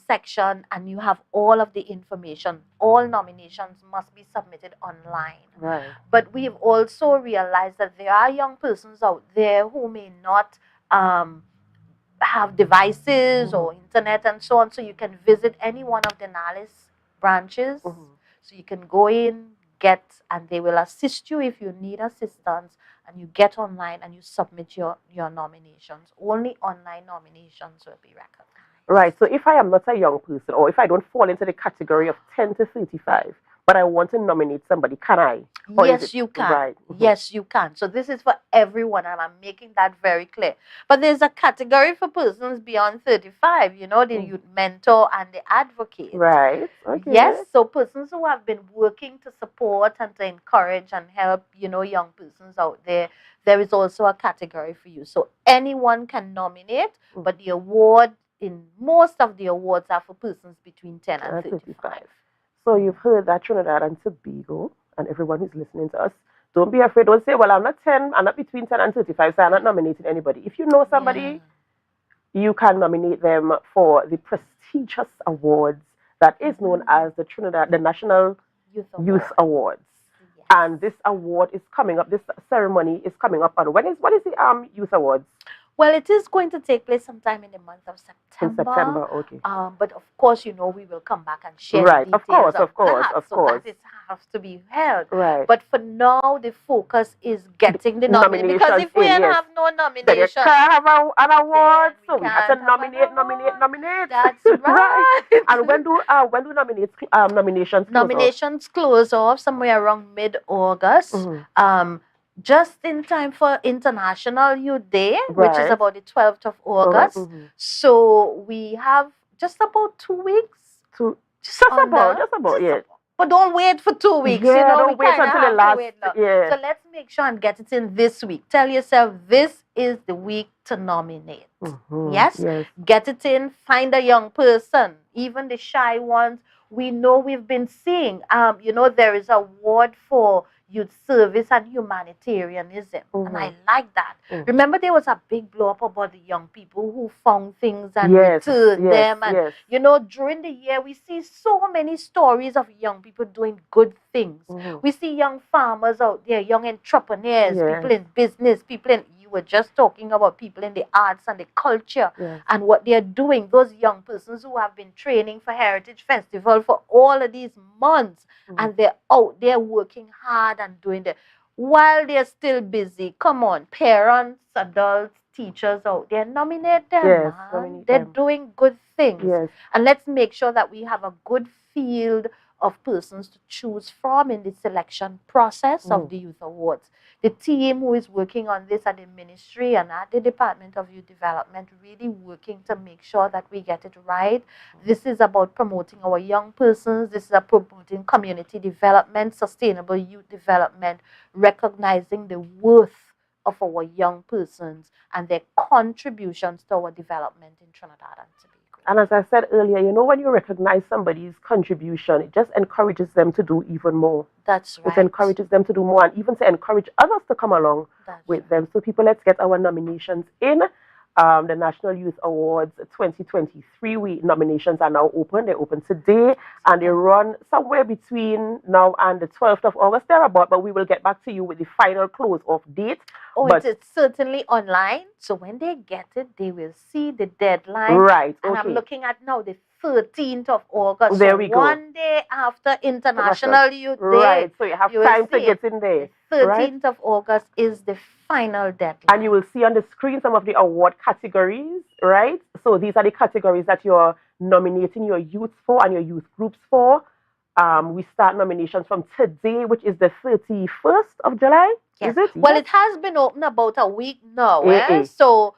section, and you have all of the information. All nominations must be submitted online. Right. But we've also realized that there are young persons out there who may not have devices or internet and so on. So you can visit any one of the NALIS branches. So you can go in, and they will assist you if you need assistance, and you get online and you submit your nominations. Only online nominations will be recognized. Right. So if I am not a young person, or if I don't fall into the category of 10 to 35, but I want to nominate somebody, can I? Or is Yes, it- you can. Right. Yes, you can. So this is for everyone, and I'm making that very clear. But there's a category for persons beyond 35, you know, the youth mentor and the advocate. Right. Okay. Yes, so persons who have been working to support and to encourage and help, you know, young persons out there, there is also a category for you. So anyone can nominate, but the award, in most of the awards, are for persons between 10 and 35. So you've heard that, Trinidad and Tobago, and everyone who's listening to us. Don't be afraid. Don't say, well, I'm not 10, I'm not between 10 and 35, so I'm not nominating anybody. If you know somebody, you can nominate them for the prestigious awards that is known as the National Youth Awards. And this award is coming up, this ceremony is coming up on, what is the Youth Awards? Well, it is going to take place sometime in the month of September. In September, okay. But of course, you know, we will come back and share Right, the of details course, of course, that, of so course. that it has to be held. Right. But for now, the focus is getting the nomination. Because if we in, yes. have no Then you nomination, can't have an award, so we have to nominate. That's right. And when do nominations close nominations close off somewhere around mid-August. Just in time for International Youth Day, which is Right. about the 12th of August. So we have just about 2 weeks. Just about, yeah. But don't wait for 2 weeks. Yeah, you know, don't we wait kinda until have the to last. wait now. Yeah. So let's make sure and get it in this week. Tell yourself this is the week to nominate. Yes? Yes. Get it in. Find a young person, even the shy ones. We know we've been seeing, you know, there is a award for youth service and humanitarianism. And I like that. Remember, there was a big blow up about the young people who found things and returned them. And, you know, during the year, we see so many stories of young people doing good things. We see young farmers out there, young entrepreneurs, people in business, people in, you were just talking about people in the arts and the culture and what they're doing. Those young persons who have been training for Heritage Festival for all of these months and they're out there working hard and doing that while they're still busy. Come on, parents, adults, teachers out there, nominate them, man. They're doing good things. And let's make sure that we have a good field of persons to choose from in the selection process of the Youth Awards. The team who is working on this at the ministry and at the Department of Youth Development really working to make sure that we get it right. This is about promoting our young persons. This is about promoting community development, sustainable youth development, recognizing the worth of our young persons and their contributions to our development in Trinidad and Tobago. And as I said earlier, you know, when you recognize somebody's contribution, it just encourages them to do even more. That's right. It encourages them to do more and even to encourage others to come along with them. So people, let's get our nominations in. The National Youth Awards 2023 nominations are now open. They're open today and they run somewhere between now and the 12th of August, thereabout, but we will get back to you with the final close-off date. Oh, but it's certainly online. So when they get it, they will see the deadline. Right, And I'm okay. looking at now the 13th of August. There so we go. One day after International Youth Day. Right, so you have will time to see get in there. The 13th of August is the final deadline. And you will see on the screen some of the award categories, right? So these are the categories that you're nominating your youth for and your youth groups for. We start nominations from today, which is the 31st of July. Yes. Is it? Well, it has been open about a week now. So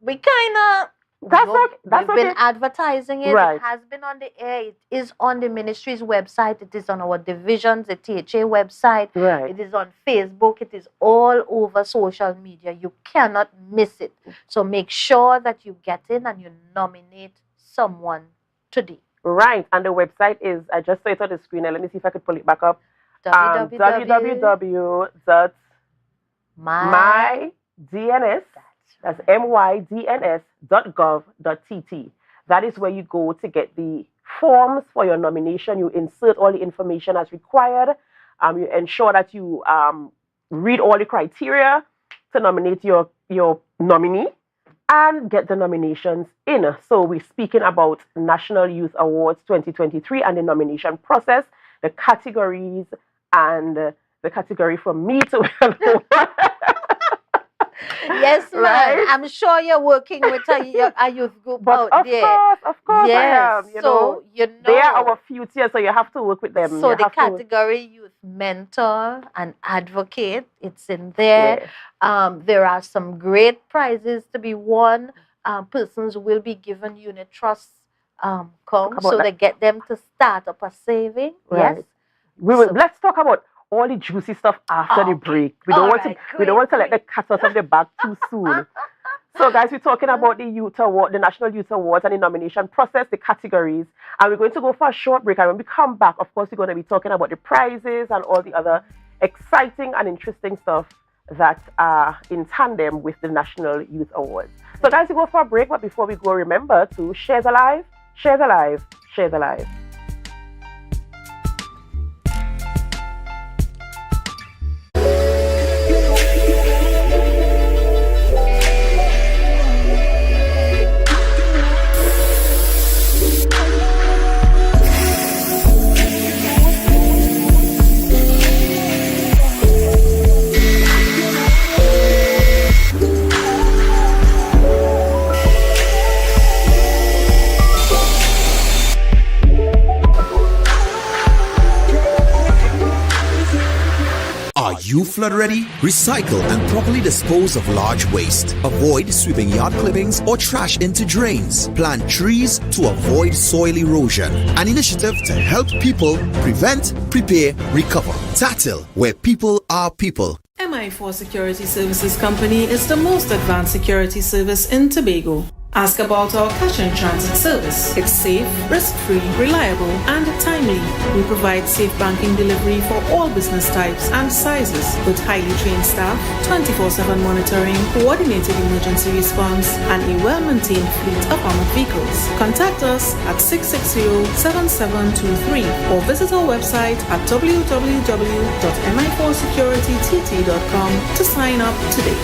we kind of... We've been advertising it. Right. It has been on the air. It is on the ministry's website. It is on our divisions, the THA website. Right. It is on Facebook. It is all over social media. You cannot miss it. So make sure that you get in and you nominate someone today. Right. And the website is, I just saw it on the screen. Let me see if I could pull it back up. www.mydns. That's mydns.gov.tt. That is where you go to get the forms for your nomination. You insert all the information as required. You ensure that you read all the criteria to nominate your nominee and get the nominations in. So we're speaking about National Youth Awards 2023 and the nomination process, the categories, and the category from me to Yes, ma'am. Right? I'm sure you're working with a youth group But out there. Of course yes. I am. You know, they are our future, so you have to work with them. So you the have to- category youth mentor and advocate, it's in there. There are some great prizes to be won. Persons will be given unit trusts so they get them to start up a saving. Right. Yes. Let's talk about all the juicy stuff after the break. We don't want to let the cat out of the bag too soon. So guys, we're talking about the Youth Award, the National Youth Awards and the nomination process, the categories. And we're going to go for a short break. And when we come back, of course, we're going to be talking about the prizes and all the other exciting and interesting stuff that are in tandem with the National Youth Awards. So guys, we go for a break. But before we go, remember to share the live, share the live, share the live. you flood ready? Recycle and properly dispose of large waste. Avoid sweeping yard clippings or trash into drains. Plant trees to avoid soil erosion. An initiative to help people prevent, prepare, recover. TATIL, where people are people. MI4 Security Services Company is the most advanced security service in Tobago. Ask about our cash and transit service. It's safe, risk-free, reliable, and timely. We provide safe banking delivery for all business types and sizes with highly trained staff, 24/7 monitoring, coordinated emergency response, and a well-maintained fleet of armored vehicles. Contact us at 660-7723 or visit our website at www.mi4securitytt.com to sign up today.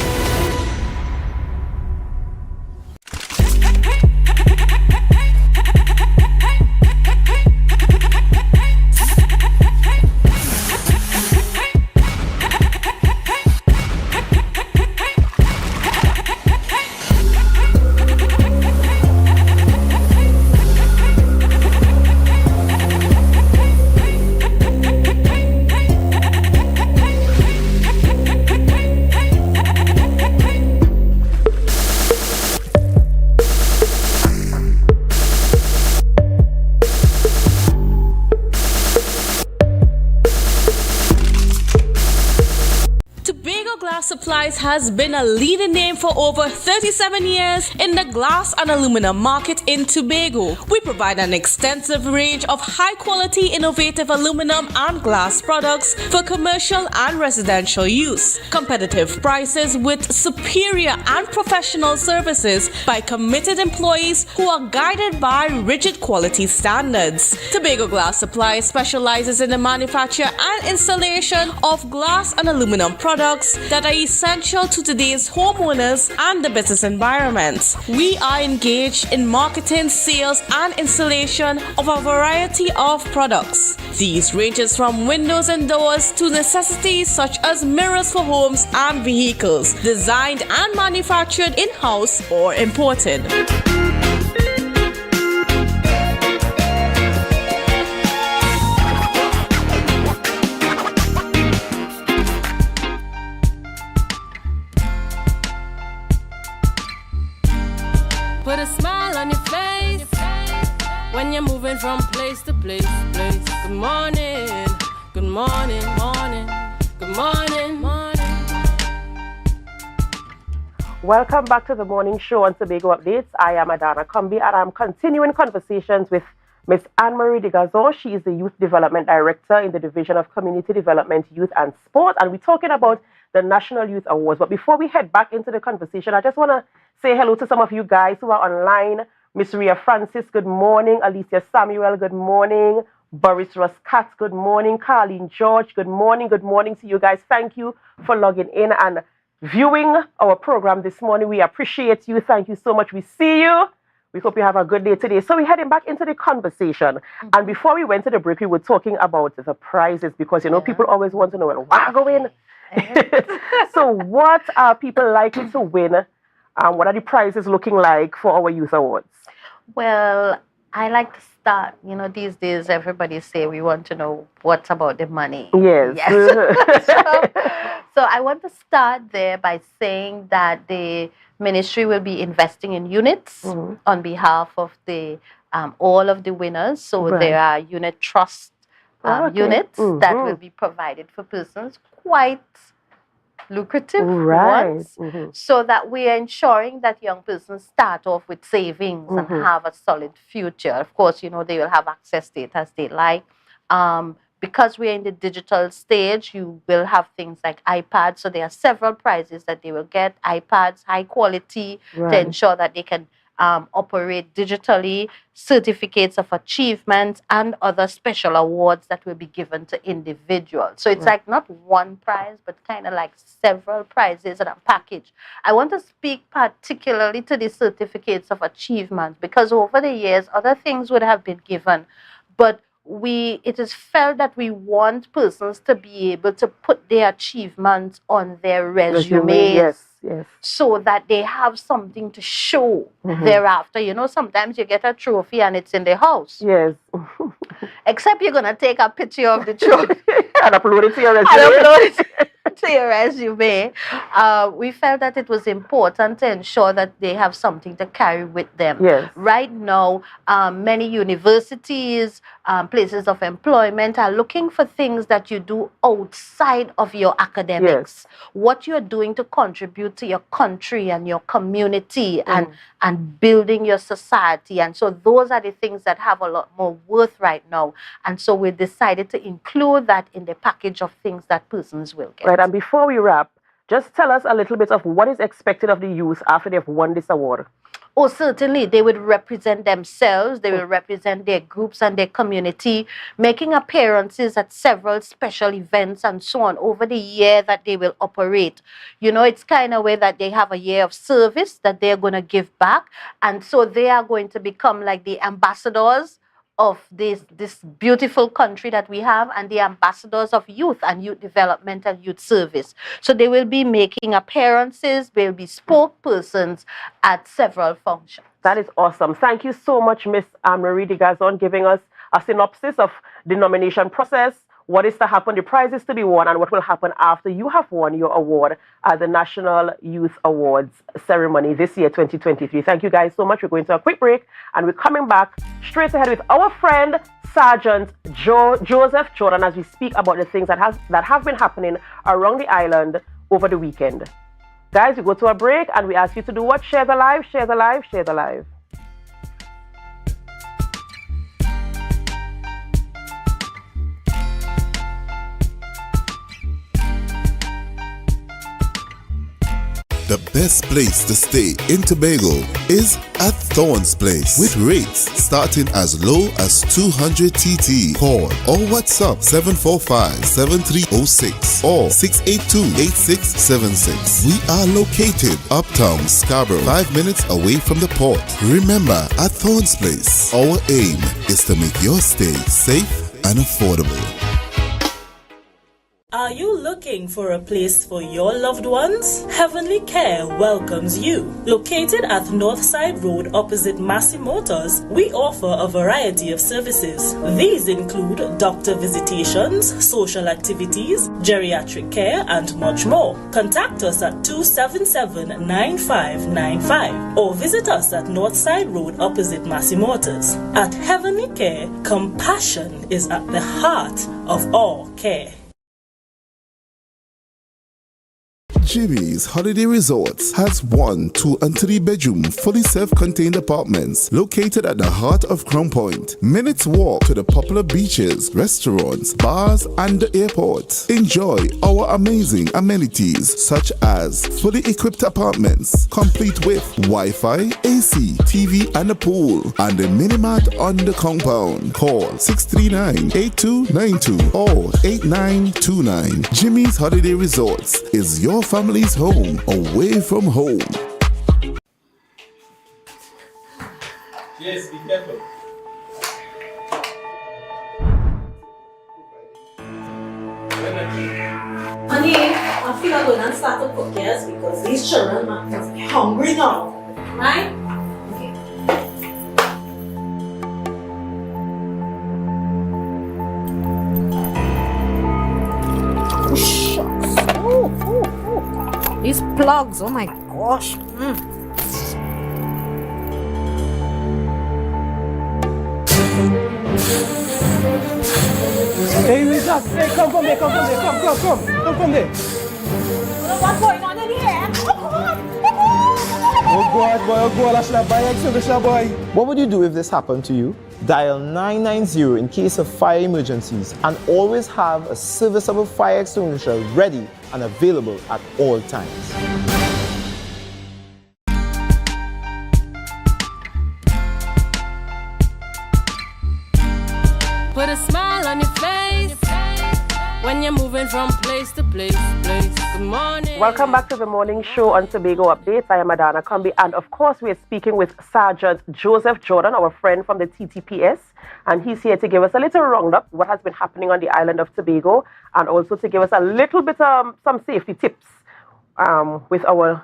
Supplies has been a leading name for over 37 years in the glass and aluminum market in Tobago. We provide an extensive range of high-quality, innovative aluminum and glass products for commercial and residential use. Competitive prices with superior and professional services by committed employees who are guided by rigid quality standards. Tobago Glass Supply specializes in the manufacture and installation of glass and aluminum products that are essential to today's homeowners and the business environment. We are engaged in marketing, sales, and installation of a variety of products. These ranges from windows and doors to necessities such as mirrors for homes and vehicles, designed and manufactured in-house or imported. Put a smile on your face when you're moving from place to place. Good morning, good morning, morning, good morning, morning. Welcome back to the morning show on Tobago Updates. I am Adana Combi and I'm continuing conversations with Miss Anne-Marie de Gazon. She is the Youth Development Director in the Division of Community Development, Youth and Sport. And we're talking about the National Youth Awards. But before we head back into the conversation, I just want to say hello to some of you guys who are online. Miss Ria Francis, good morning. Alicia Samuel, good morning. Boris Roscat, good morning. Carlene George, good morning. Good morning to you guys. Thank you for logging in and viewing our program this morning. We appreciate you. Thank you so much. We see you. We hope you have a good day today. So we're heading back into the conversation. And before we went to the break, we were talking about the prizes because, you know, people always want to know, well, what are going? So what are people likely to win? What are the prizes looking like for our Youth Awards? Well, I like to start. You know, these days everybody say we want to know what's about the money. Yes. So I want to start there by saying that the ministry will be investing in units on behalf of the all of the winners. So there are unit trust units that will be provided for persons, quite lucrative ones, so that we are ensuring that young persons start off with savings and have a solid future. Of course, you know, they will have access to it as they like. Because we're in the digital stage, you will have things like iPads. So there are several prizes that they will get. iPads, high quality, to ensure that they can operate digitally, certificates of achievement, and other special awards that will be given to individuals. So it's like not one prize, but kind of like several prizes in a package. I want to speak particularly to the certificates of achievement because over the years, other things would have been given, but it is felt that we want persons to be able to put their achievements on their resumes. So that they have something to show thereafter. You know, sometimes you get a trophy and it's in the house. Yes. Except you're going to take a picture of the trophy. And upload it to your resume. to your resume, we felt that it was important to ensure that they have something to carry with them. Yes. Right now, many universities, places of employment are looking for things that you do outside of your academics. Yes. What you're doing to contribute to your country and your community and building your society. And so those are the things that have a lot more worth right now. And so we decided to include that in the package of things that persons will get. Right, and before we wrap, just tell us a little bit of what is expected of the youth after they've won this award. Oh, certainly. They would represent themselves, they will represent their groups and their community, making appearances at several special events and so on over the year that they will operate. You know, it's kind of way that they have a year of service that they're going to give back. And so they are going to become like the ambassadors of this beautiful country that we have and the ambassadors of youth and youth development and youth service. So they will be making appearances, they'll be spokespersons at several functions. That is awesome. Thank you so much, Miss Marie de Gazon, giving us a synopsis of the nomination process, what is to happen, the prizes to be won, and what will happen after you have won your award at the National Youth Awards ceremony this year, 2023. Thank you guys so much. We're going to a quick break, and we're coming back straight ahead with our friend, Sergeant Joseph Jordan, as we speak about the things that have been happening around the island over the weekend. Guys, we go to a break, and we ask you to do what? Share the live, share the live, share the live. The best place to stay in Tobago is at Thorn's Place, with rates starting as low as 200 TT. Call or WhatsApp 745-7306 or 682-8676. We are located uptown Scarborough, 5 minutes away from the port. Remember, at Thorn's Place, our aim is to make your stay safe and affordable. Are you looking for a place for your loved ones? Heavenly Care welcomes you. Located at Northside Road opposite Massey Motors, we offer a variety of services. These include doctor visitations, social activities, geriatric care, and much more. Contact us at 277-9595 or visit us at Northside Road opposite Massey Motors. At Heavenly Care, compassion is at the heart of all care. Jimmy's Holiday Resorts has 1, 2, and 3 bedroom, fully self-contained apartments located at the heart of Crown Point. Minutes walk to the popular beaches, restaurants, bars, and the airport. Enjoy our amazing amenities such as fully equipped apartments, complete with Wi-Fi, AC, TV, and a pool, and a mini-mart on the compound. Call 639-8292 or 8929. Jimmy's Holiday Resorts is your family's home away from home. Yes, be careful. Honey, I feel I'm going to start to cook, yes, because these children must be hungry now. Right? Okay. Oh, shucks. These plugs, oh my gosh. Hey, relax. Hey, come from there. Come from there. What's going on in here? Oh God, boy. What would you do if this happened to you? Dial 990 in case of fire emergencies and always have a serviceable fire extinguisher ready and available at all times. Put a smile on your face when you're moving from place to place. Good morning. Welcome back to the morning show on Tobago Updates. I am Adana Combi, and of course we are speaking with Sergeant Joseph Jordan, our friend from the TTPS, and he's here to give us a little roundup what has been happening on the island of Tobago, and also to give us a little bit some safety tips with our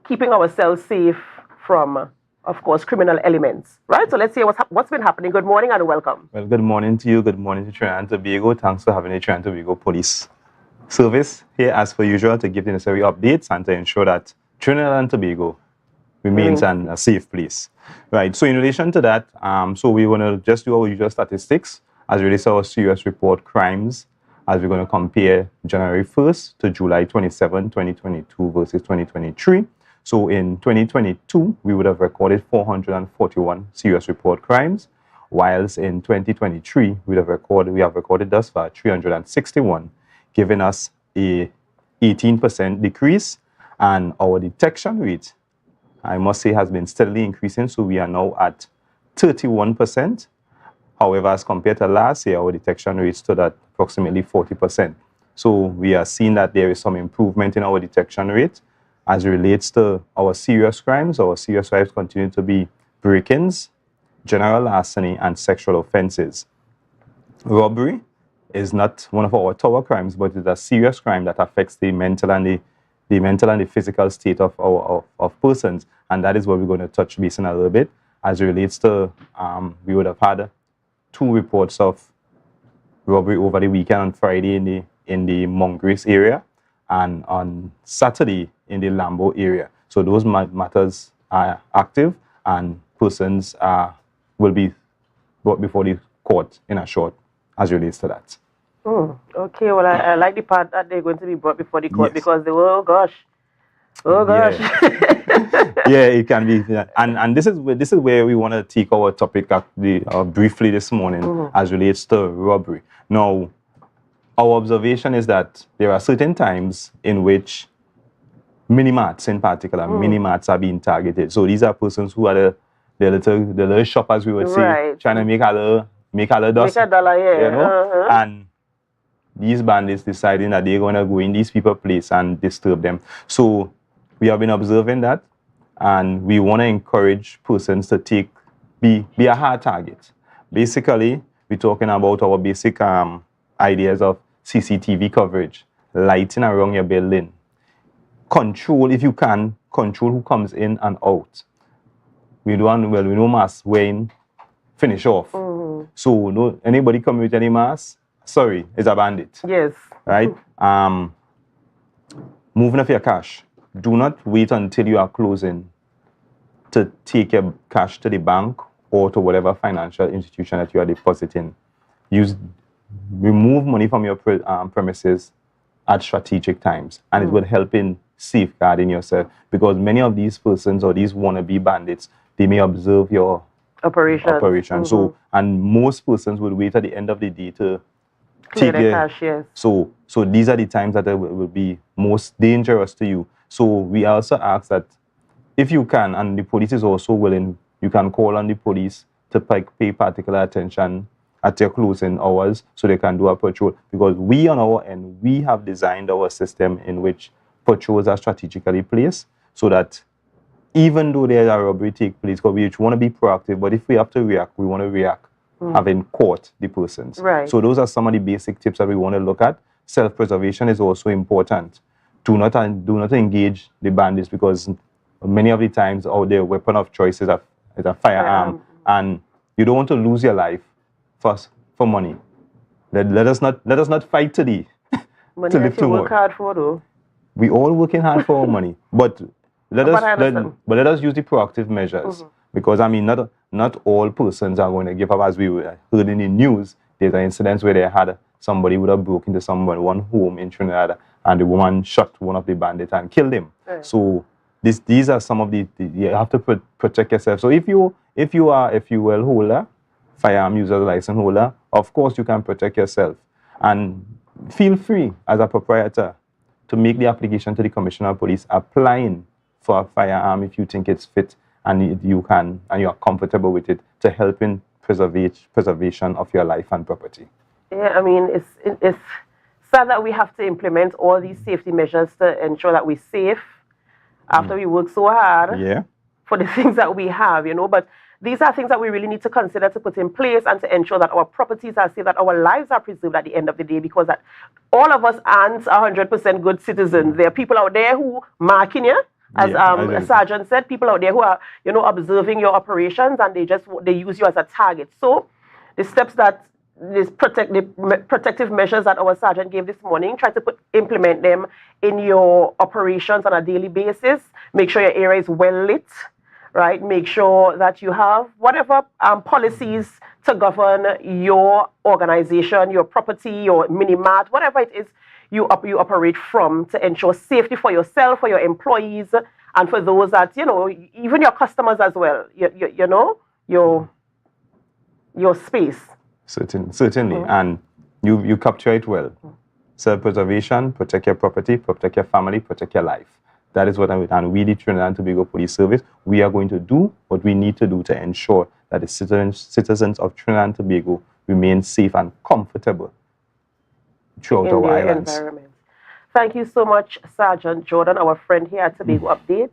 keeping ourselves safe from, of course, criminal elements. Right? So let's see what's been happening. Good morning and welcome. Well, good morning to you. Good morning to Trinidad and Tobago. Thanks for having the Trinidad and Tobago Police service here as per usual to give the necessary updates and to ensure that Trinidad and Tobago remains a safe place. Right, so in relation to that, so we want to just do our usual statistics as relates to our serious report crimes, as we're going to compare January 1st to July 27, 2022 versus 2023. So in 2022, we would have recorded 441 serious report crimes, whilst in 2023, we have recorded thus far 361, giving us a 18% decrease, and our detection rate, I must say, has been steadily increasing, so we are now at 31%. However, as compared to last year, our detection rate stood at approximately 40%. So we are seeing that there is some improvement in our detection rate. As it relates to our serious crimes continue to be break-ins, general larceny, and sexual offenses. Robbery is not one of our tower crimes, but it's a serious crime that affects the mental and the physical state of persons, and that is what we're going to touch base on a little bit. As it relates to, we would have had 2 reports of robbery over the weekend on Friday in the Mongrace area, and on Saturday in the Lambo area. So those matters are active, and persons will be brought before the court in a short as it relates to that. Okay, well, I like the part that they're going to be brought before the court, because they were, oh gosh. Yeah, it can be, and this is where we want to take our topic briefly this morning as relates to robbery. Now, our observation is that there are certain times in which mini-marts in particular, mini-marts are being targeted. So these are persons who are the little shop, as we would say, trying to make a dollar, Make a dollar, yeah. You know? And these bandits deciding that they're going to go in these people's place and disturb them. So we have been observing that, and we want to encourage persons to be a hard target. Basically, we're talking about our basic ideas of CCTV coverage, lighting around your building, control, if you can, control who comes in and out. We know mask wearing, finish off. So no, anybody come with any mask, sorry, it's a bandit. Yes. Right? Moving off your cash. Do not wait until you are closing to take your cash to the bank or to whatever financial institution that you are depositing. Remove money from your premises at strategic times, and it will help in safeguarding yourself, because many of these persons or these wannabe bandits, they may observe your operation. So, and most persons would wait at the end of the day to clear their cash, yes. So these are the times that will be most dangerous to you. So we also ask that if you can, and the police is also willing, you can call on the police to pay particular attention at their closing hours so they can do a patrol. Because we on our end, we have designed our system in which patrols are strategically placed so that even though there's a robbery take place, because we want to be proactive, but if we have to react, we want to react having caught the persons. Right. So those are some of the basic tips that we want to look at. Self-preservation is also important. Do not engage the bandits, because many of the times their weapon of choice is a firearm, and you don't want to lose your life for money. Let us not fight today Money that you work hard for, though. We all working hard for our money, but let us use the proactive measures, because I mean not all persons are going to give up. As we heard in the news, there's an incident where somebody would have broken into one home in Trinidad, and the woman shot one of the bandits and killed him. Right. So these are some of the you have to protect yourself. So if you are a fuel holder, firearm user license holder, of course you can protect yourself, and feel free as a proprietor to make the application to the Commissioner of Police applying for a firearm if you think it's fit and you are comfortable with it, to help in preservation of your life and property. Yeah, I mean, it's sad that we have to implement all these safety measures to ensure that we're safe after we work so hard for the things that we have, but these are things that we really need to consider to put in place and to ensure that our properties are safe, that our lives are preserved at the end of the day, because that all of us aren't 100% good citizens. There are people out there who marking you, as Sergeant said, people out there who are, observing your operations, and they use you as a target. So the steps that these protective measures that our sergeant gave this morning, try to implement them in your operations on a daily basis. Make sure your area is well lit, right? Make sure that you have whatever policies to govern your organization, your property, your mini-mart, whatever it is you operate from, to ensure safety for yourself, for your employees, and for those that, even your customers as well, your space. Certainly. And you capture it well. Self-preservation, protect your property, protect your family, protect your life. That is what and we, the Trinidad and Tobago Police Service, we are going to do what we need to do to ensure that the citizens of Trinidad and Tobago remain safe and comfortable throughout in our their islands. environment. Thank you so much, Sergeant Jordan, our friend here at Tobago Updates.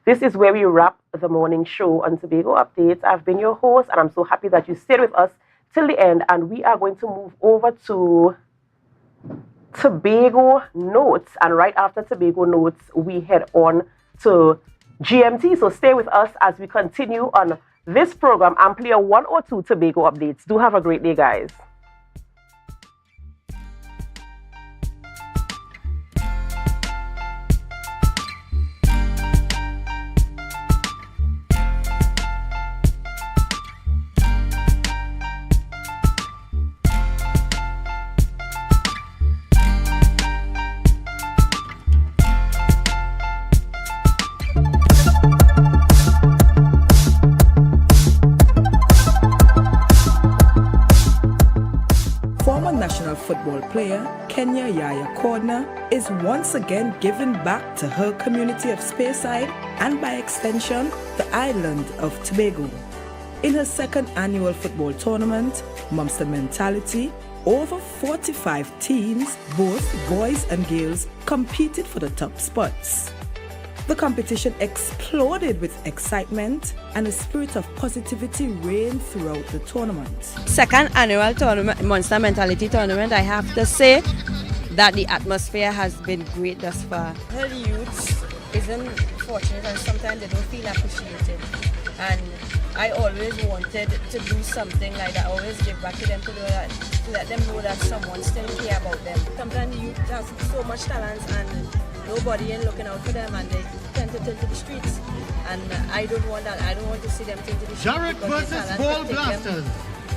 This is where we wrap the morning show on Tobago Updates. I've been your host, and I'm so happy that you stayed with us till the end. And we are going to move over to Tobago Notes. And right after Tobago Notes, we head on to GMT. So stay with us as we continue on this program, Amplia 102 Tobago Updates. Do have a great day, guys. Football player Kenya Yaya Cordner is once again giving back to her community of Speyside and by extension the island of Tobago. In her second annual football tournament, Monster Mentality, over 45 teams, both boys and girls, competed for the top spots. The competition exploded with excitement and a spirit of positivity reigned throughout the tournament. Second annual tournament, Monster Mentality tournament, I have to say that the atmosphere has been great thus far. The youth isn't fortunate and sometimes they don't feel appreciated. And I always wanted to do something like that. I always give back to them to let them know that someone still care about them. Sometimes the youth has so much talent and nobody ain't looking out for them and they tend to turn to the streets. And I don't want that. I don't want to see them turn to the streets. Jarek versus Ball Blasters.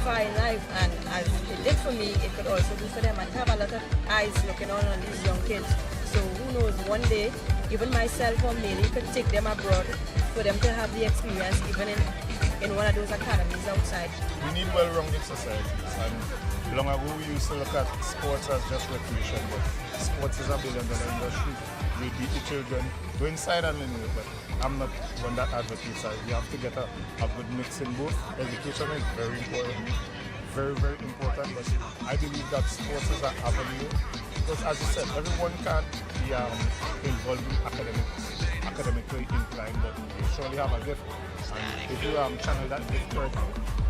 Far in life, and as it did for me, it could also do for them. I have a lot of eyes looking on these young kids. So who knows, one day, even myself or Millie could take them abroad for them to have the experience even in one of those academies outside. We need well-rounded societies, and long ago we used to look at sports as just recreation, but sports is a billion-dollar industry. We beat the children, go inside and anyway, but I'm not on that advocate side. We have to get a good mix in both. Education is very important, very, very important, but I believe that sports is an avenue, because as you said, everyone can't be involved in academically inclined, but you surely have a gift. And if you channel that gift correctly,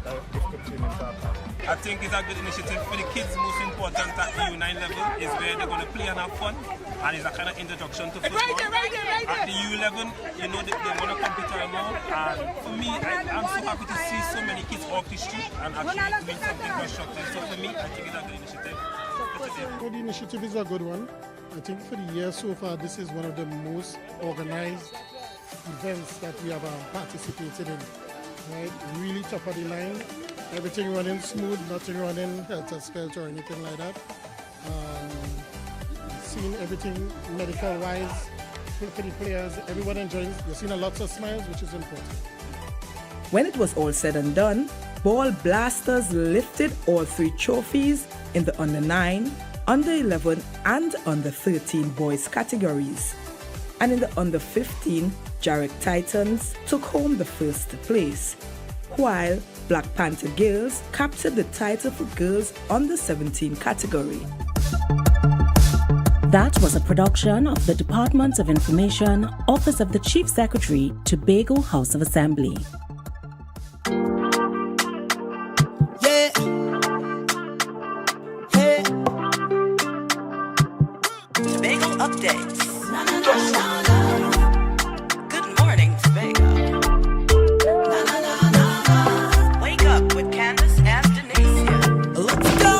that gift could turn into a car. I think it's a good initiative for the kids. Most important at the U9 level is where they're going to play and have fun, and it's a kind of introduction to football. At the U11, you know, they're going to compete more, and for me, I'm so happy to see so many kids off the street and actually doing something constructive. So for me, I think it's a good initiative. The initiative is a good one. I think for the year so far, this is one of the most organized events that we have participated in. Right? Really top of the line. Everything running smooth, nothing running helter-skelter or anything like that. Seeing everything medical-wise for the players, everyone enjoying. You're seeing a lot of smiles, which is important. When it was all said and done, Ball Blasters lifted all 3 trophies in the under 9, under 11 and under 13 boys categories. And in the under 15, Jarek Titans took home the first place, while Black Panther Girls captured the title for girls under 17 category. That was a production of the Department of Information, Office of the Chief Secretary, Tobago House of Assembly. Yeah. Hey. Tobago updates. Good morning, Tobago. Wake up with Candace and Denasia. Let's go.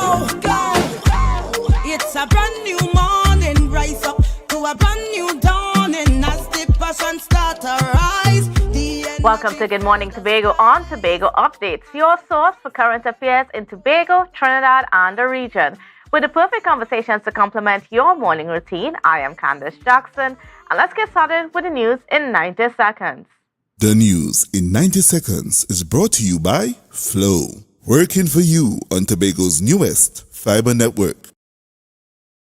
Welcome to Good Morning Tobago on Tobago Updates, your source for current affairs in Tobago, Trinidad, and the region. With the perfect conversations to complement your morning routine, I am Candace Jackson, and let's get started with the news in 90 seconds. The news in 90 seconds is brought to you by Flow, working for you on Tobago's newest fiber network.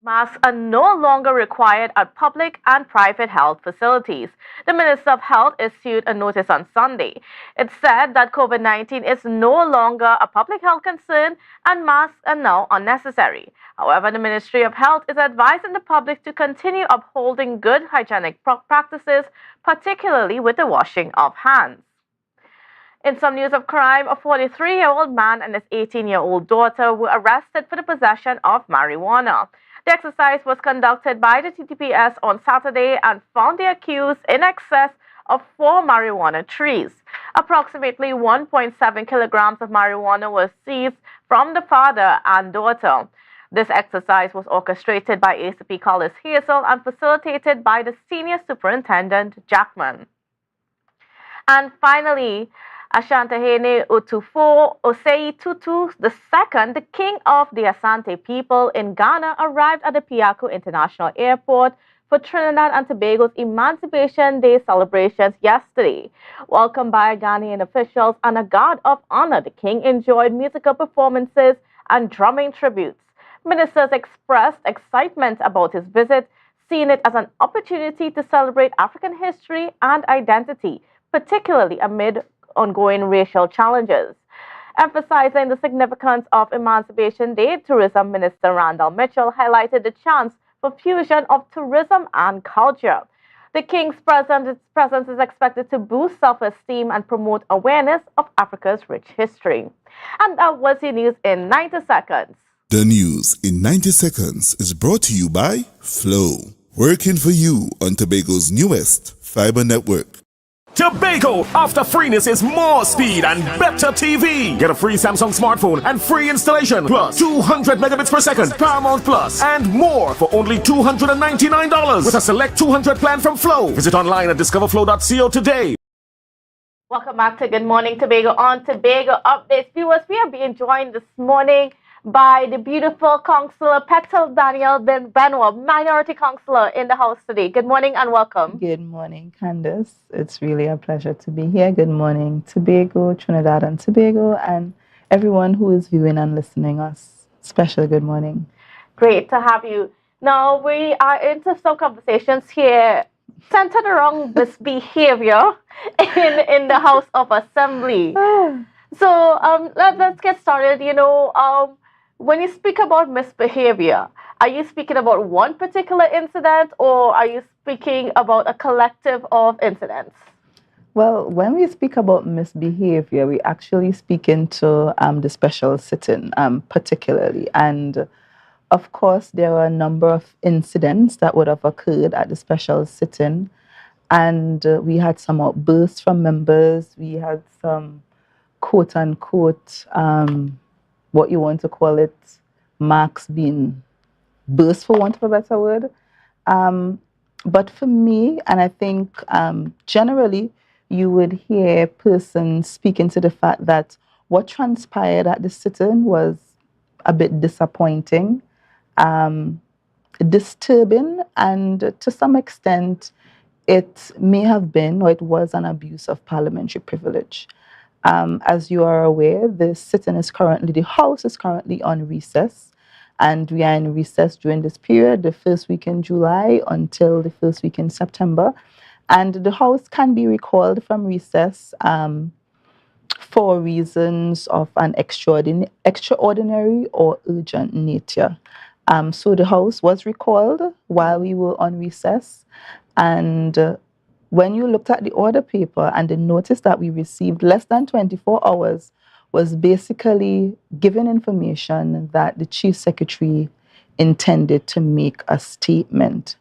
Masks are no longer required at public and private health facilities. The Minister of Health issued a notice on Sunday. It said that COVID-19 is no longer a public health concern and masks are now unnecessary. However, the Ministry of Health is advising the public to continue upholding good hygienic practices, particularly with the washing of hands. In some news of crime, a 43-year-old man and his 18-year-old daughter were arrested for the possession of marijuana. The exercise was conducted by the TPAC on Saturday and found the accused in excess of 4 marijuana trees. Approximately 1.7 kilograms of marijuana was seized from the father and daughter. This exercise was orchestrated by ACP Collis Hazel and facilitated by the Senior Superintendent Jackman. And finally, Ashantahene Otufo Osei Tutu II, the king of the Asante people in Ghana, arrived at the Piaco International Airport for Trinidad and Tobago's Emancipation Day celebrations yesterday. Welcomed by Ghanaian officials and a guard of honor, the king enjoyed musical performances and drumming tributes. Ministers expressed excitement about his visit, seeing it as an opportunity to celebrate African history and identity, particularly amid ongoing racial challenges. Emphasizing the significance of Emancipation Day, Tourism Minister Randall Mitchell highlighted the chance for fusion of tourism and culture. The king's presence is expected to boost self-esteem and promote awareness of Africa's rich history. And that was your news in 90 seconds. The news in 90 seconds is brought to you by Flow, working for you on Tobago's newest fiber network. Tobago, after freeness is more speed and better TV. Get a free Samsung smartphone and free installation, plus 200 megabits per second, Paramount Plus, and more for only $299 with a select 200 plan from Flow. Visit online at discoverflow.co today. Welcome back to Good Morning Tobago on Tobago Updates. Viewers, we are being joined this morning by the beautiful Councillor Petal Daniel Benoit, Minority Councillor in the house today. Good morning and welcome. Good morning, Candace. It's really a pleasure to be here. Good morning, Tobago, Trinidad and Tobago, and everyone who is viewing and listening us. Special good morning. Great to have you. Now, we are into some conversations here centered around misbehavior in the House of Assembly. So let's get started. When you speak about misbehavior, are you speaking about one particular incident or are you speaking about a collective of incidents? Well, when we speak about misbehavior, we actually speak into the special sitting particularly. And of course, there are a number of incidents that would have occurred at the special sitting. And we had some outbursts from members. We had some quote unquote what you want to call it, marks being burst, for want of a better word. But for me, and I think generally, you would hear persons speaking to the fact that what transpired at the sit-in was a bit disappointing, disturbing, and to some extent, it may have been, or it was, an abuse of parliamentary privilege. As you are aware, the House is currently on recess, and we are in recess during this period, the first week in July until the first week in September. And the House can be recalled from recess for reasons of an extraordinary or urgent nature. So the House was recalled while we were on recess, and when you looked at the order paper and the notice that we received, less than 24 hours was basically given information that the Chief Secretary intended to make a statement.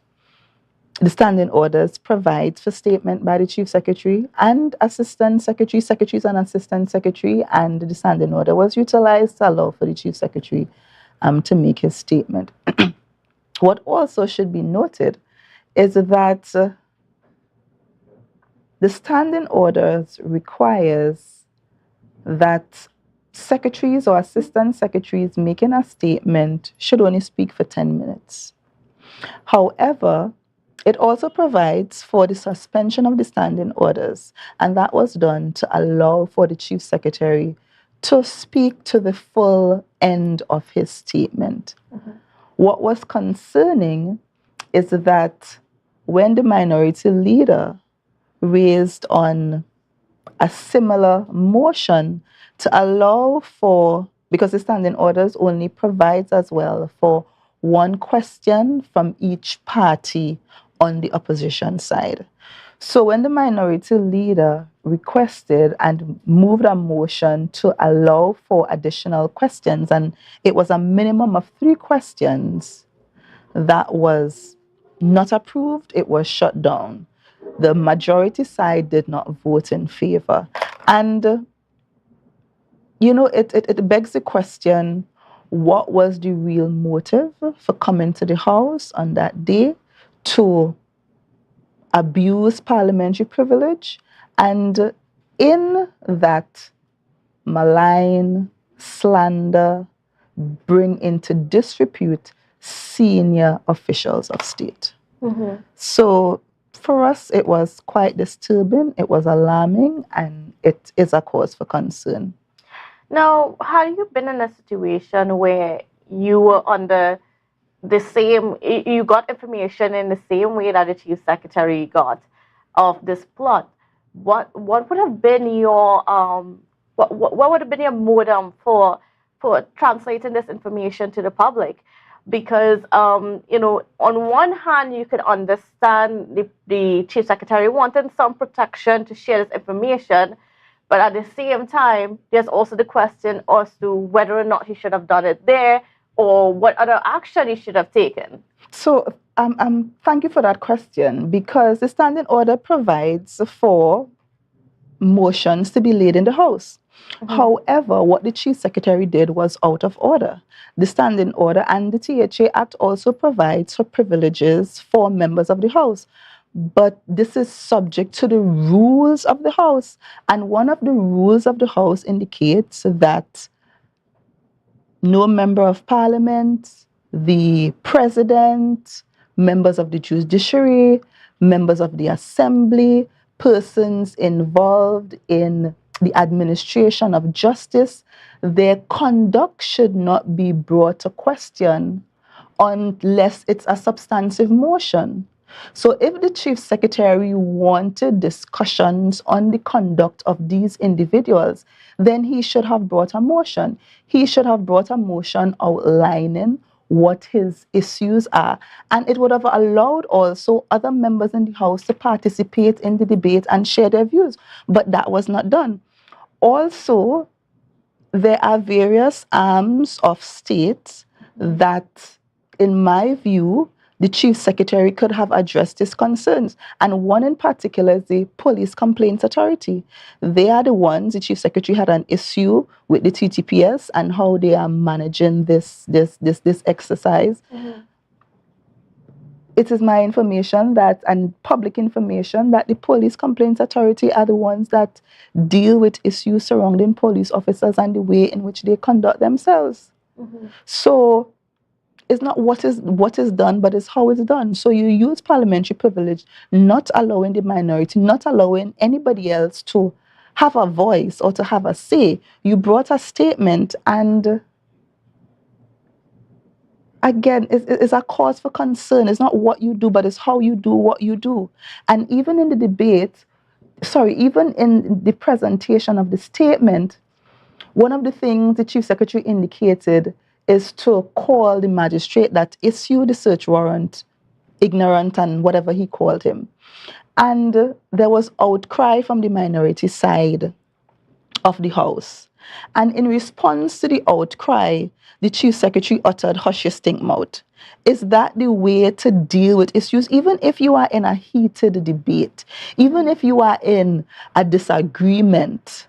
The standing orders provide for statement by the Chief Secretary and Assistant Secretary, Secretaries and Assistant Secretary, and the standing order was utilized to allow for the Chief Secretary to make his statement. What also should be noted is that the standing orders requires that secretaries or assistant secretaries making a statement should only speak for 10 minutes. However, it also provides for the suspension of the standing orders, and that was done to allow for the chief secretary to speak to the full end of his statement. What was concerning is that when the minority leader raised on a similar motion to allow for, because the standing orders only provides as well for one question from each party on the opposition side. So when the minority leader requested and moved a motion to allow for additional questions, and it was a minimum of 3 questions, that was not approved, it was shut down. The majority side did not vote in favor. And, you know, it begs the question, what was the real motive for coming to the House on that day to abuse parliamentary privilege? And in that malign, slander, bring into disrepute senior officials of state. So for us, it was quite disturbing, it was alarming, and it is a cause for concern. Now, have you been in a situation where you were under the same, you got information in the same way that the chief secretary got of this plot? What would have been your what would have been your modem for translating this information to the public? Because you know, on one hand, you could understand the chief secretary wanting some protection to share this information, but at the same time, there's also the question as to whether or not he should have done it there, or what other action he should have taken. So thank you for that question, because the standing order provides for motions to be laid in the House. However, what the chief secretary did was out of order. The standing order and the THA Act also provides for privileges for members of the House. But this is subject to the rules of the House. And one of the rules of the House indicates that no member of parliament, the president, members of the judiciary, members of the assembly, persons involved in the administration of justice, their conduct should not be brought to question unless it's a substantive motion. So if the chief secretary wanted discussions on the conduct of these individuals, then he should have brought a motion. He should have brought a motion outlining what his issues are. And it would have allowed also other members in the House to participate in the debate and share their views. But that was not done. Also, there are various arms of state that, in my view, the chief secretary could have addressed his concerns. And one in particular is the Police Complaints Authority. They are the ones, the chief secretary had an issue with the TTPS and how they are managing this exercise. It is my information that, and public information, that the Police Complaints Authority are the ones that deal with issues surrounding police officers and the way in which they conduct themselves. So it's not what is done, but it's how it's done. So you use parliamentary privilege, not allowing the minority, not allowing anybody else to have a voice or to have a say. You brought a statement, and again, it's a cause for concern. It's not what you do, but it's how you do what you do. And even in the debate, even in the presentation of the statement, one of the things the chief secretary indicated is to call the magistrate that issued the search warrant ignorant and whatever he called him. And there was outcry from the minority side of the House. And in response to the outcry, the chief secretary uttered, "Hush your stink mouth." Is that the way to deal with issues? Even if you are in a heated debate, even if you are in a disagreement,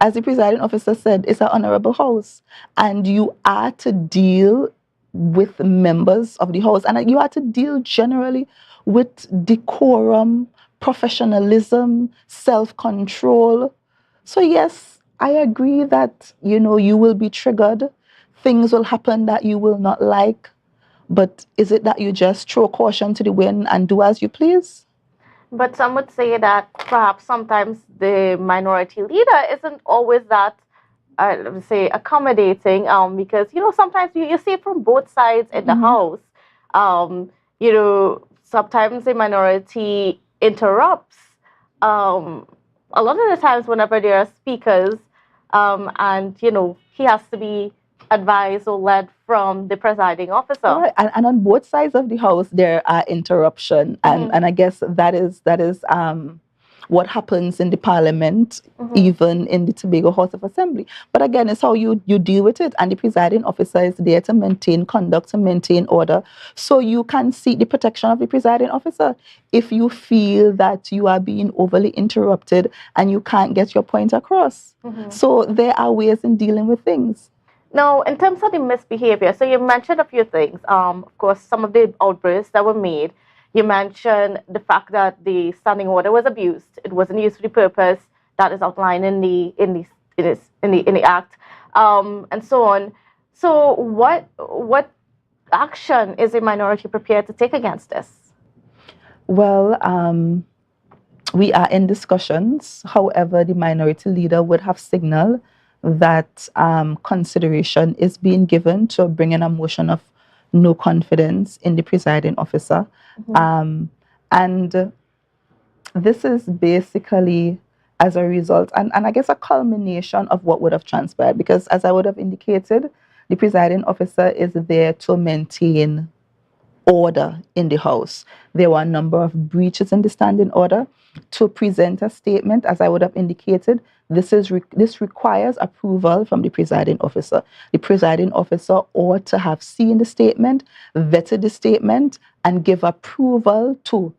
as the presiding officer said, it's an honorable House, and you are to deal with members of the House, and you are to deal generally with decorum, professionalism, self-control. So yes, I agree that, you will be triggered. Things will happen that you will not like. But is it that you just throw caution to the wind and do as you please? But some would say that perhaps sometimes the minority leader isn't always that, let me say, accommodating, because, sometimes you see it from both sides in the house. Sometimes the minority interrupts. A lot of the times whenever there are speakers, and, he has to be advised or led from the presiding officer. Right. And on both sides of the house, there are interruption. And I guess that is what happens in the Parliament, even in the Tobago House of Assembly. But again, it's how you deal with it. And the presiding officer is there to maintain conduct, to maintain order. So you can seek the protection of the presiding officer if you feel that you are being overly interrupted and you can't get your point across. So there are ways in dealing with things. Now, in terms of the misbehavior, so you mentioned a few things. Of course, some of the outbursts that were made. You mentioned the fact that the standing order was abused. It wasn't used for the purpose that is outlined in the act, and so on. So, what action is a minority prepared to take against this? Well, we are in discussions. However, the minority leader would have signaled that consideration is being given to bringing a motion of no confidence in the presiding officer. And this is basically as a result, and I guess a culmination of what would have transpired, because as I would have indicated, the presiding officer is there to maintain order in the House. There were a number of breaches in the standing order. To present a statement, as I would have indicated, this requires approval from the presiding officer. The presiding officer ought to have seen the statement, vetted the statement, and give approval to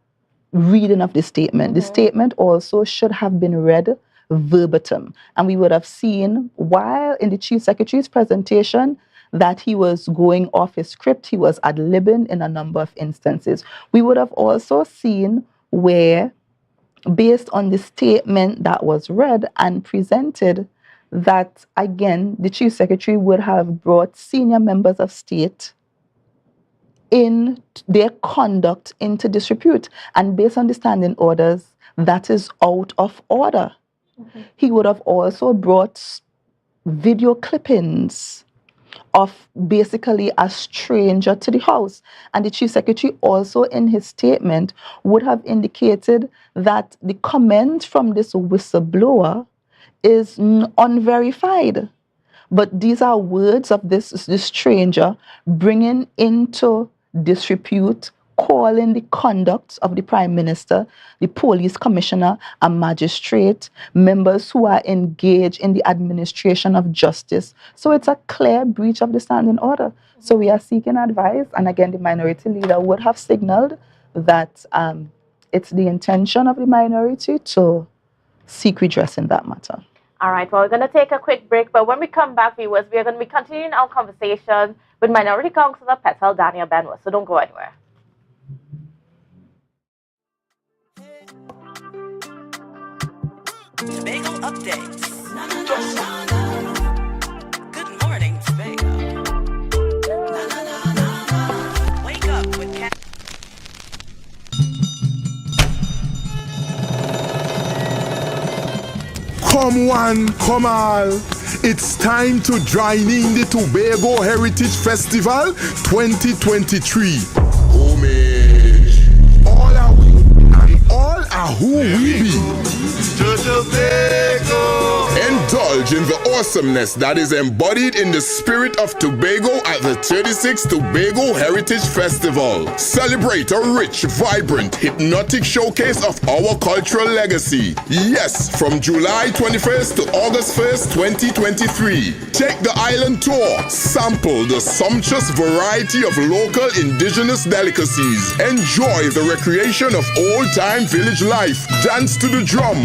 reading of the statement. The statement also should have been read verbatim. And we would have seen, while in the Chief Secretary's presentation, that he was going off his script, he was ad-libbing in a number of instances. We would have also seen where, based on the statement that was read and presented, that, again, the Chief Secretary would have brought senior members of state in their conduct into disrepute. And based on the standing orders, that is out of order. He would have also brought video clippings of basically a stranger to the House. And the Chief Secretary also in his statement would have indicated that the comment from this whistleblower is unverified. But these are words of this stranger bringing into disrepute, calling the conduct of the Prime Minister, the police commissioner, a magistrate, members who are engaged in the administration of justice. So it's a clear breach of the standing order. So we are seeking advice. And again, the minority leader would have signaled that it's the intention of the minority to seek redress in that matter. All right, well, we're going to take a quick break, but when we come back, viewers, we are going to be continuing our conversation with Minority Councillor Petal Daniel Benwa, so don't go anywhere. Tobago updates. Good morning, Tobago. Wake up with Cat. Come one, come all. It's time to join in the Tobago Heritage Festival 2023. Homage. All are we and all are who we be. Tobago. Indulge in the awesomeness that is embodied in the spirit of Tobago at the 36th Tobago Heritage Festival. Celebrate a rich, vibrant, hypnotic showcase of our cultural legacy. Yes, from July 21st to August 1st, 2023. Take the island tour. Sample the sumptuous variety of local indigenous delicacies. Enjoy the recreation of old-time village life. Dance to the drum.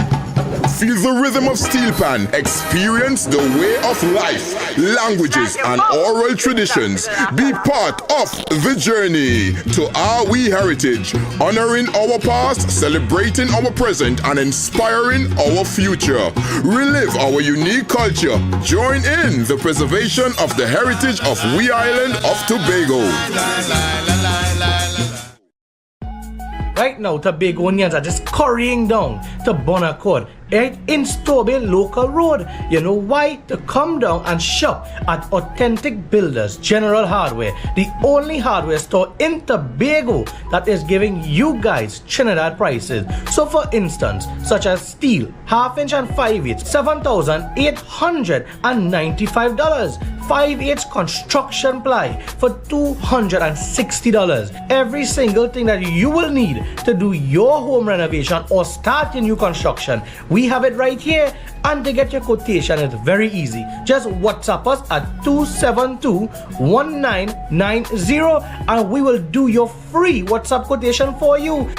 Feel the rhythm of steel pan. Experience the way of life, languages, and oral traditions. Be part of the journey to our we heritage, honoring our past, celebrating our present, and inspiring our future. Relive our unique culture. Join in the preservation of the heritage of we island of Tobago. Right now, Tobagonians are just currying down to Bonaccord, right in Stobie Local Road. You know why? To come down and shop at Authentic Builders General Hardware, the only hardware store in Tobago that is giving you guys Trinidad prices. So for instance, such as steel, half-inch and 5/8, $7,895. 5/8 construction ply for $260. Every single thing that you will need to do your home renovation or start your new construction, we have it right here. And to get your quotation, it's very easy. Just WhatsApp us at 272-1990 and we will do your free WhatsApp quotation for you.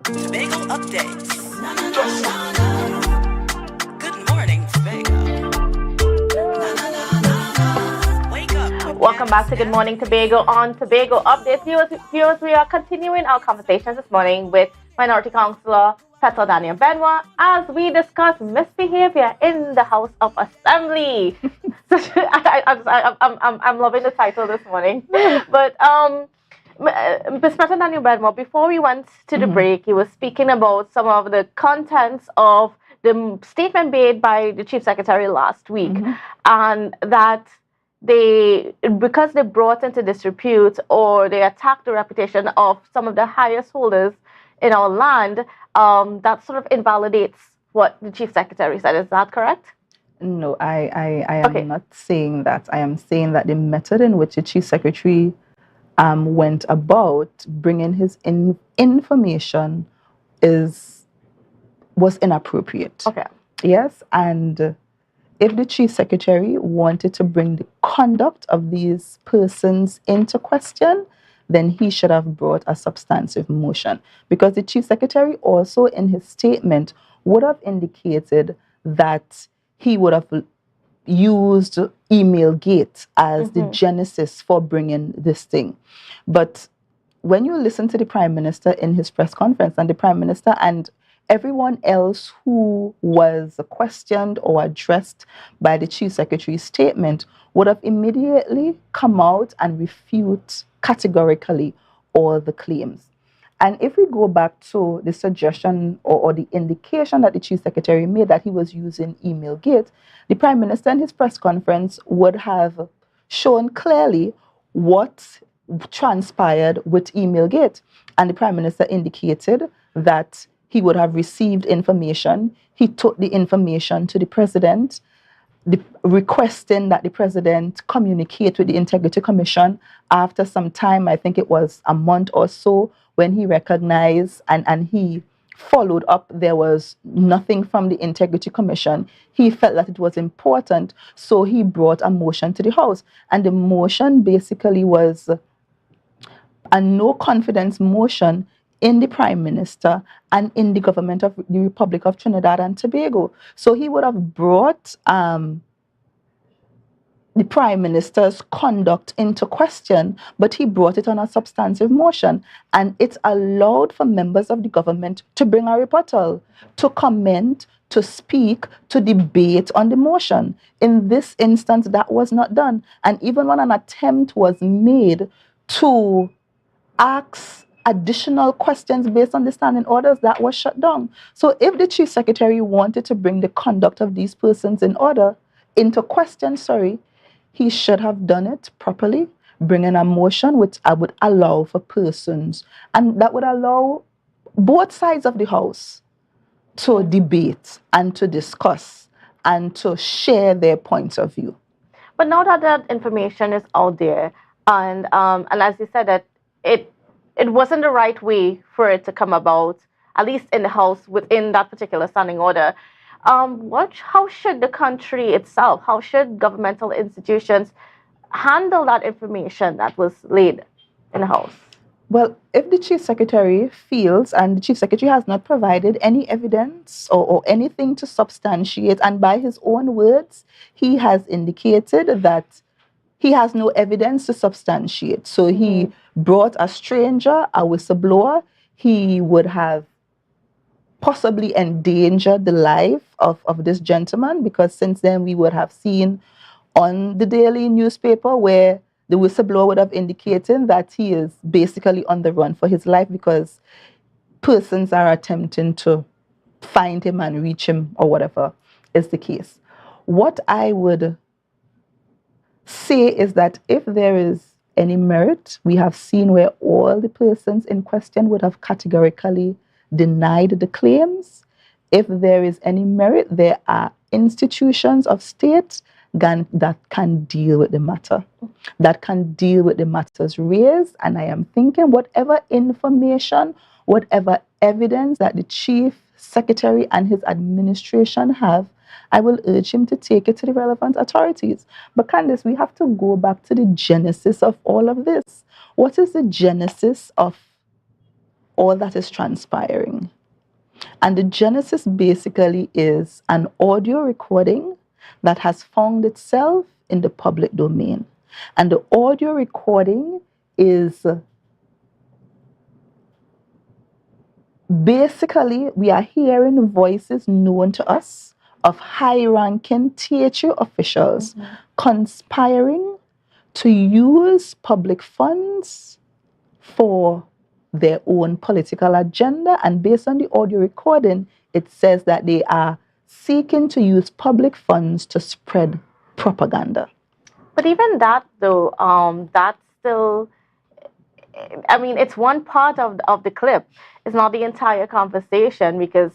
Tobago updates. Good morning, Tobago. Wake up. Welcome back to Good Morning Tobago on Tobago Updates. Viewers, we are continuing our conversations this morning with Minority Councillor Petal Daniel Benoit as we discuss misbehavior in the House of Assembly. I'm loving the title this morning. But Ms. Petal Daniel Benoit, before we went to the break, he was speaking about some of the contents of the statement made by the Chief Secretary last week, and that because they brought into disrepute or they attacked the reputation of some of the highest holders in our land, that sort of invalidates what the Chief Secretary said. Is that correct? No, I am not saying that. I am saying that the method in which the Chief Secretary went about bringing his information was inappropriate. Okay. Yes, and if the Chief Secretary wanted to bring the conduct of these persons into question, then he should have brought a substantive motion. Because the Chief Secretary also in his statement would have indicated that he would have used Emailgate as the genesis for bringing this thing. But when you listen to the Prime Minister in his press conference, and the Prime Minister and everyone else who was questioned or addressed by the Chief Secretary's statement would have immediately come out and refute categorically all the claims. And if we go back to the suggestion or the indication that the Chief Secretary made that he was using Emailgate, the Prime Minister in his press conference would have shown clearly what transpired with Emailgate. And the Prime Minister indicated that he would have received information. He took the information to the President, requesting that the President communicate with the Integrity Commission. After some time, I think it was a month or so, when he recognized and he followed up, there was nothing from the Integrity Commission. He felt that it was important, so he brought a motion to the House. And the motion basically was a no confidence motion in the Prime Minister and in the government of the Republic of Trinidad and Tobago. So he would have brought the Prime Minister's conduct into question, but he brought it on a substantive motion. And it allowed for members of the government to bring a rebuttal, to comment, to speak, to debate on the motion. In this instance, that was not done. And even when an attempt was made to ask additional questions based on the standing orders, that was shut down. So if the chief secretary wanted to bring the conduct of these persons into question, he should have done it properly, bringing a motion which I would allow for persons, and that would allow both sides of the house to debate and to discuss and to share their points of view. But now that that information is out there, and as you said, that it wasn't the right way for it to come about, at least in the House within that particular standing order. How should the country itself, how should governmental institutions handle that information that was laid in the House? Well, if the chief secretary feels, and the chief secretary has not provided any evidence or anything to substantiate, and by his own words, he has indicated that he has no evidence to substantiate. So he brought a stranger, a whistleblower. He would have possibly endangered the life of this gentleman, because since then we would have seen on the daily newspaper where the whistleblower would have indicated that he is basically on the run for his life because persons are attempting to find him and reach him, or whatever is the case. What I would say is that if there is any merit, we have seen where all the persons in question would have categorically denied the claims. If there is any merit, there are institutions of state that can deal with the matter, that can deal with the matters raised. And I am thinking whatever information, whatever evidence that the chief secretary and his administration have, I will urge him to take it to the relevant authorities. But Candice, we have to go back to the genesis of all of this. What is the genesis of all that is transpiring? And the genesis basically is an audio recording that has found itself in the public domain. And the audio recording is basically, we are hearing voices known to us of high-ranking THU officials conspiring to use public funds for their own political agenda. And based on the audio recording, it says that they are seeking to use public funds to spread propaganda. But even that, though, that's still, I mean, it's one part of the clip. It's not the entire conversation, because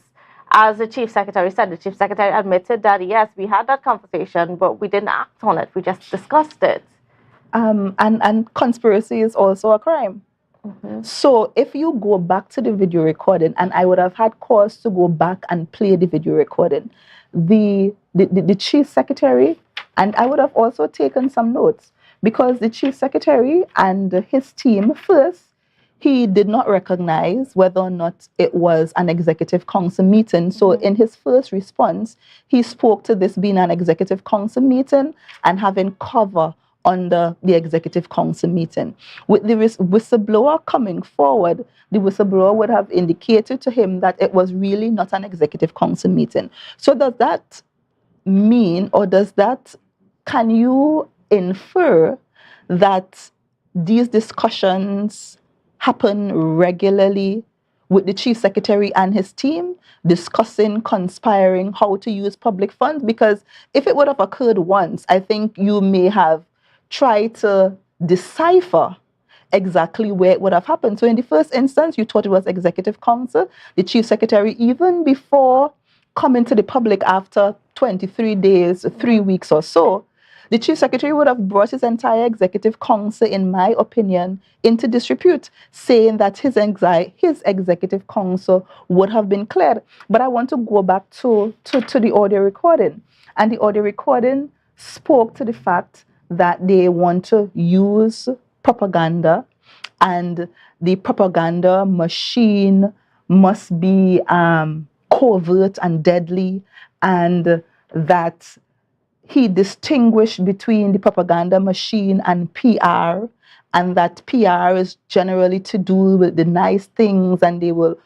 as the chief secretary said, the chief secretary admitted that, yes, we had that conversation, but we didn't act on it. We just discussed it. And conspiracy is also a crime. So if you go back to the video recording, and I would have had cause to go back and play the video recording, the chief secretary, and I would have also taken some notes, because the chief secretary and his team, first, he did not recognize whether or not it was an executive council meeting. So in his first response, he spoke to this being an executive council meeting and having cover under the executive council meeting. With the whistleblower coming forward, the whistleblower would have indicated to him that it was really not an executive council meeting. So does that mean, or can you infer that these discussions happen regularly with the chief secretary and his team, discussing, conspiring how to use public funds? Because if it would have occurred once, I think you may have tried to decipher exactly where it would have happened. So in the first instance, you thought it was executive council. The chief secretary, even before coming to the public after 23 days, 3 weeks or so, the chief secretary would have brought his entire executive council, in my opinion, into disrepute, saying that his executive council would have been cleared. But I want to go back to the audio recording. And the audio recording spoke to the fact that they want to use propaganda, and the propaganda machine must be covert and deadly, and that he distinguished between the propaganda machine and PR, and that PR is generally to do with the nice things, and they will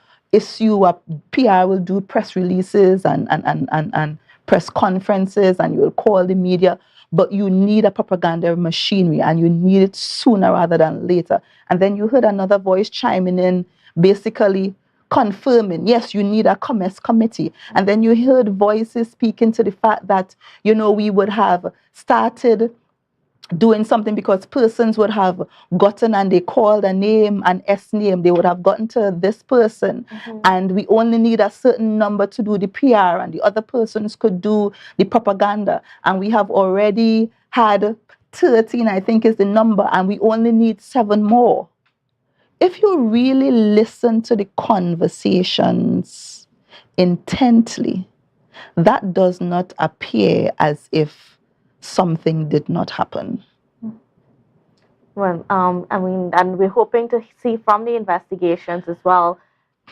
PR will do press releases and press conferences, and you will call the media. but you need a propaganda machinery and you need it sooner rather than later. And then you heard another voice chiming in, basically confirming, yes, you need a commerce committee. And then you heard voices speaking to the fact that, you know, we would have started doing something because persons would have gotten and they called a name, an S name, they would have gotten to this person, and we only need a certain number to do the PR and the other persons could do the propaganda. And we have already had 13, I think is the number, and we only need 7 more. If you really listen to the conversations intently, that does not appear as if something did not happen. Well, I mean, and we're hoping to see from the investigations as well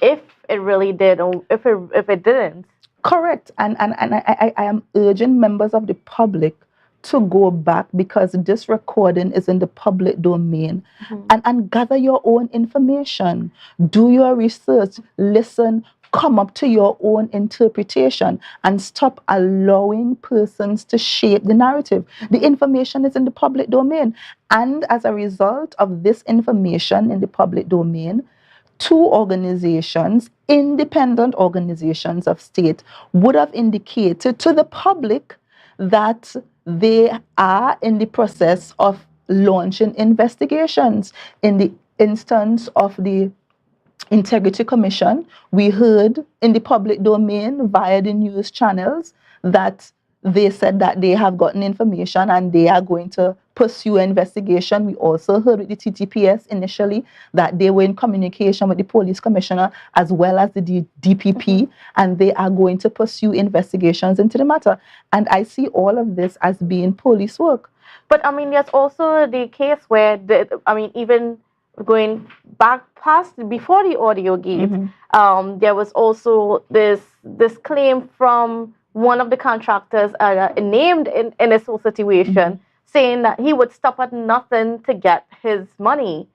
if it really did or if it didn't. Correct. And I am urging members of the public to go back, because this recording is in the public domain, and gather your own information. Do your research, listen, come up to your own interpretation, and stop allowing persons to shape the narrative. The information is in the public domain. And as a result of this information in the public domain, 2 organizations, independent organizations of state, would have indicated to the public that they are in the process of launching investigations. In the instance of the Integrity Commission, we heard in the public domain via the news channels that they said that they have gotten information and they are going to pursue an investigation. We also heard with the TTPS initially that they were in communication with the police commissioner as well as the DPP, and they are going to pursue investigations into the matter. And I see all of this as being police work. But I mean, there's also the case where, even going back past before the audio gate, there was also this claim from one of the contractors named in this whole situation, saying that he would stop at nothing to get his money.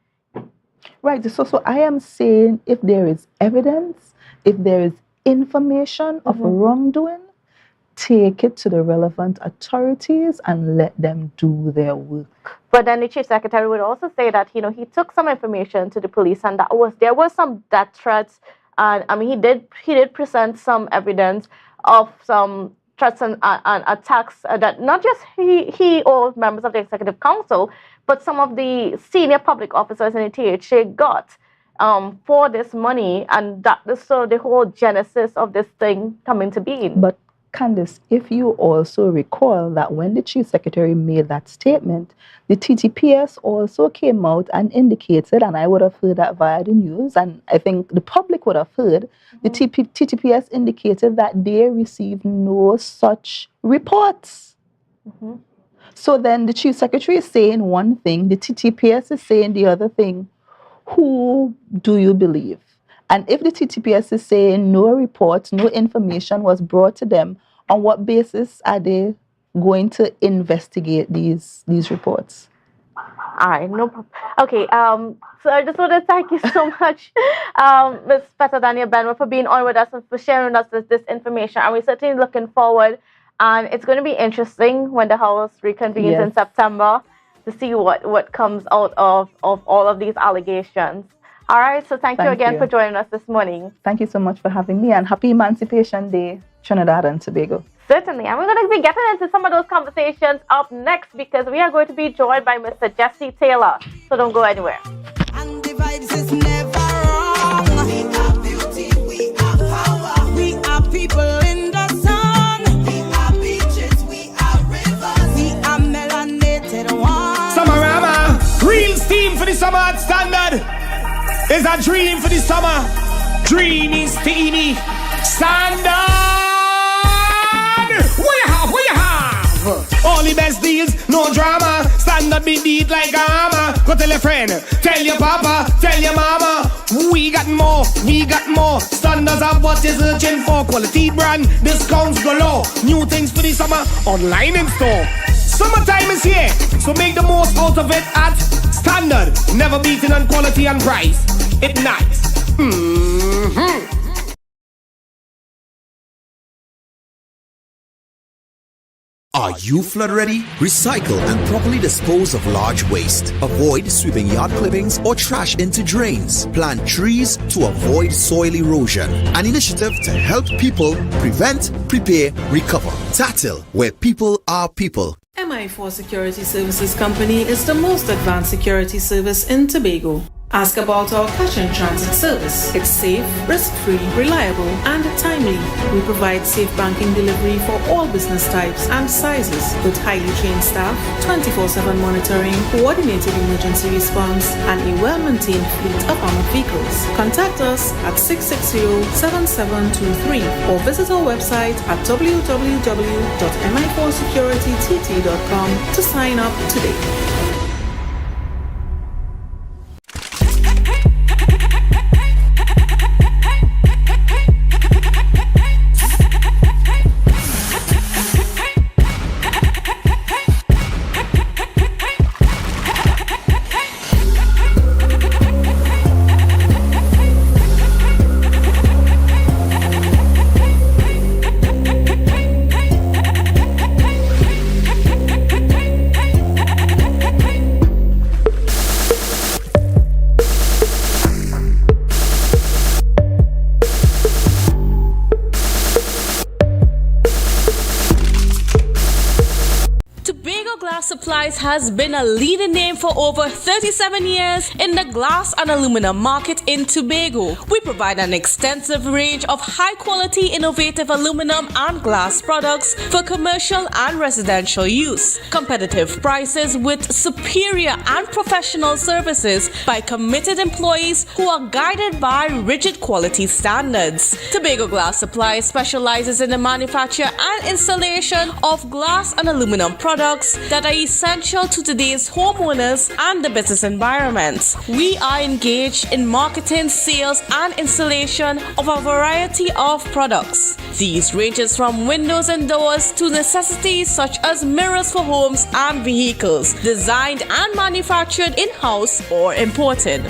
Right. So I am saying, if there is evidence, if there is information of wrongdoing, take it to the relevant authorities and let them do their work. But then the chief secretary would also say that, you know, he took some information to the police, and there was some death threats, and I mean he did present some evidence of some threats and attacks that not just he or members of the executive council, but some of the senior public officers in the THA got for this money, and that is so the whole genesis of this thing coming to being. But Candice, if you also recall that when the chief secretary made that statement, the TTPS also came out and indicated, and I would have heard that via the news, and I think the public would have heard, the TTPS indicated that they received no such reports. So then the chief secretary is saying one thing, the TTPS is saying the other thing. Who do you believe? And if the TTPS is saying no reports, no information was brought to them, on what basis are they going to investigate these reports? All right, no problem. Okay, so I just want to thank you so much, Ms. Petter Daniel Benwa, for being on with us and for sharing with us this information. And we're certainly looking forward, and it's going to be interesting when the House reconvenes in September to see what comes out of all of these allegations. All right, so thank you again for joining us this morning. Thank you so much for having me, and happy Emancipation Day, Trinidad and Tobago. Certainly, and we're going to be getting into some of those conversations up next, because we are going to be joined by Mr. Jesse Taylor. So don't go anywhere. And the vibes is never wrong. We are beauty, we are power. We are people in the sun. We are beaches, we are rivers. We are melanated ones. Summerama, real steam for the summer at standard. Is a dream for the summer. Dreamy, steamy, standard. What you have? All the best deals, no drama. Standard be beat like a hammer. Go tell your friend, tell your papa, tell your mama. We got more. Standards are what is searching for. Quality brand, discounts galore. New things for the summer, online in store. Summertime is here, so make the most out of it at Standard. Never beaten on quality and price. It's nice. Are you flood ready? Recycle and properly dispose of large waste. Avoid sweeping yard clippings or trash into drains. Plant trees to avoid soil erosion. An initiative to help people prevent, prepare, recover. TATIL, where people are people. MI4 Security Services Company is the most advanced security service in Tobago. Ask about our cash and transit service. It's safe, risk-free, reliable, and timely. We provide safe banking delivery for all business types and sizes with highly trained staff, 24/7 monitoring, coordinated emergency response, and a well-maintained fleet of armored vehicles. Contact us at 660-7723 or visit our website at www.mi4securitytt.com to sign up today. Supplies has been a leading name for over 37 years in the glass and aluminum market in Tobago. We provide an extensive range of high-quality, innovative aluminum and glass products for commercial and residential use. Competitive prices with superior and professional services by committed employees who are guided by rigid quality standards. Tobago Glass Supplies specializes in the manufacture and installation of glass and aluminum products that are essential to today's homeowners and the business environment. We are engaged in marketing, sales, and installation of a variety of products. These ranges from windows and doors to necessities such as mirrors for homes and vehicles, designed and manufactured in-house or imported.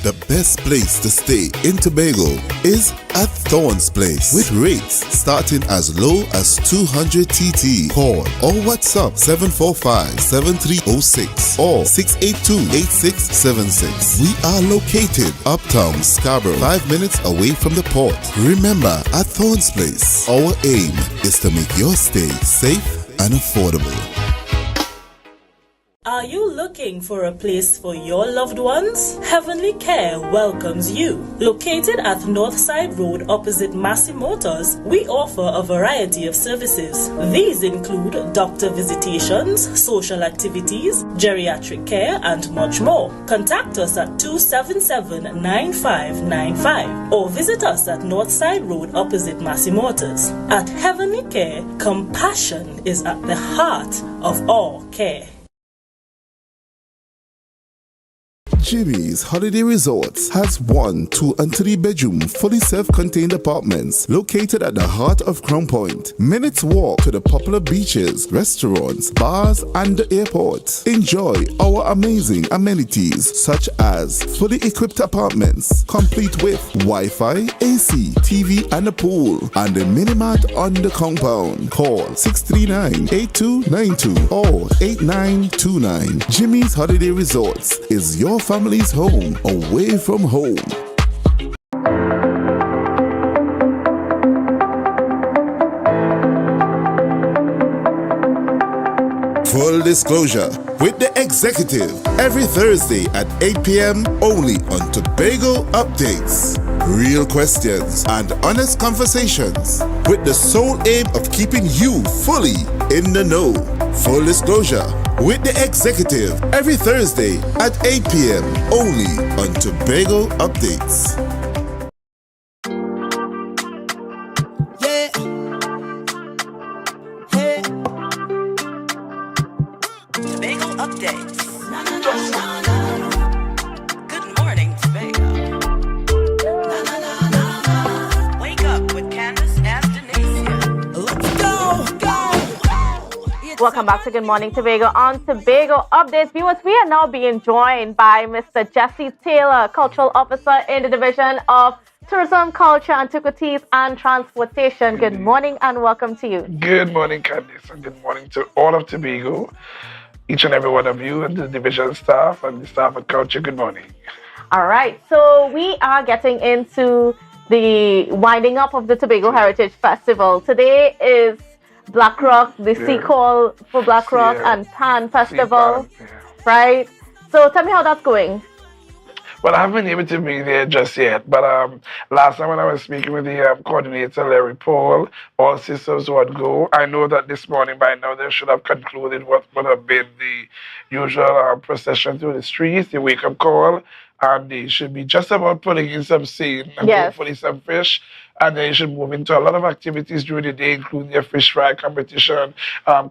The best place to stay in Tobago is at Thorn's Place with rates starting as low as 200 TT. Call or WhatsApp 745-7306 or 682-8676. We are located uptown Scarborough, 5 minutes away from the port. Remember, at Thorn's Place, our aim is to make your stay safe and affordable. Are you looking for a place for your loved ones? Heavenly Care welcomes you. Located at Northside Road opposite Massey Motors, we offer a variety of services. These include doctor visitations, social activities, geriatric care, and much more. Contact us at 277-9595 or visit us at Northside Road opposite Massey Motors. At Heavenly Care, compassion is at the heart of all care. Jimmy's Holiday Resorts has 1, 2, and 3 bedroom, fully self-contained apartments located at the heart of Crown Point. Minutes walk to the popular beaches, restaurants, bars, and the airport. Enjoy our amazing amenities such as fully equipped apartments, complete with Wi-Fi, AC, TV, and a pool, and a mini-mart on the compound. Call 639-8292 or 8929. Jimmy's Holiday Resorts is your family's home away from home. Full disclosure with the executive every Thursday at 8 p.m. only on Tobago Updates. Real questions and honest conversations with the sole aim of keeping you fully in the know. Full disclosure with the executive every Thursday at 8 p.m. only on Tobago Updates. Tobago Updates. Good morning, Tobago. Wake up with Candace and Denicia. Let's go, go! 8 Welcome back to Good Morning Tobago. On Tobago Updates, viewers, we are now being joined by Mr. Jesse Taylor, Cultural Officer in the Division of Tourism, Culture, Antiquities and Transportation. Good morning and welcome to you. Good morning, Candice, and good morning to all of Tobago, each and every one of you and the division staff and the staff at Culture. Good morning. All right, so we are getting into the winding up of the Tobago Heritage Festival. Today is Black Rock, the sea call for Black Rock and Pan Festival, right? So tell me how that's going. Well, I haven't been able to be there just yet, but last time when I was speaking with the coordinator, Larry Paul, all systems would go. I know that this morning by now they should have concluded what would have been the usual procession through the streets, the wake-up call, and they should be just about putting in some seed and hopefully some fish. And then you should move into a lot of activities during the day, including your fish fry competition,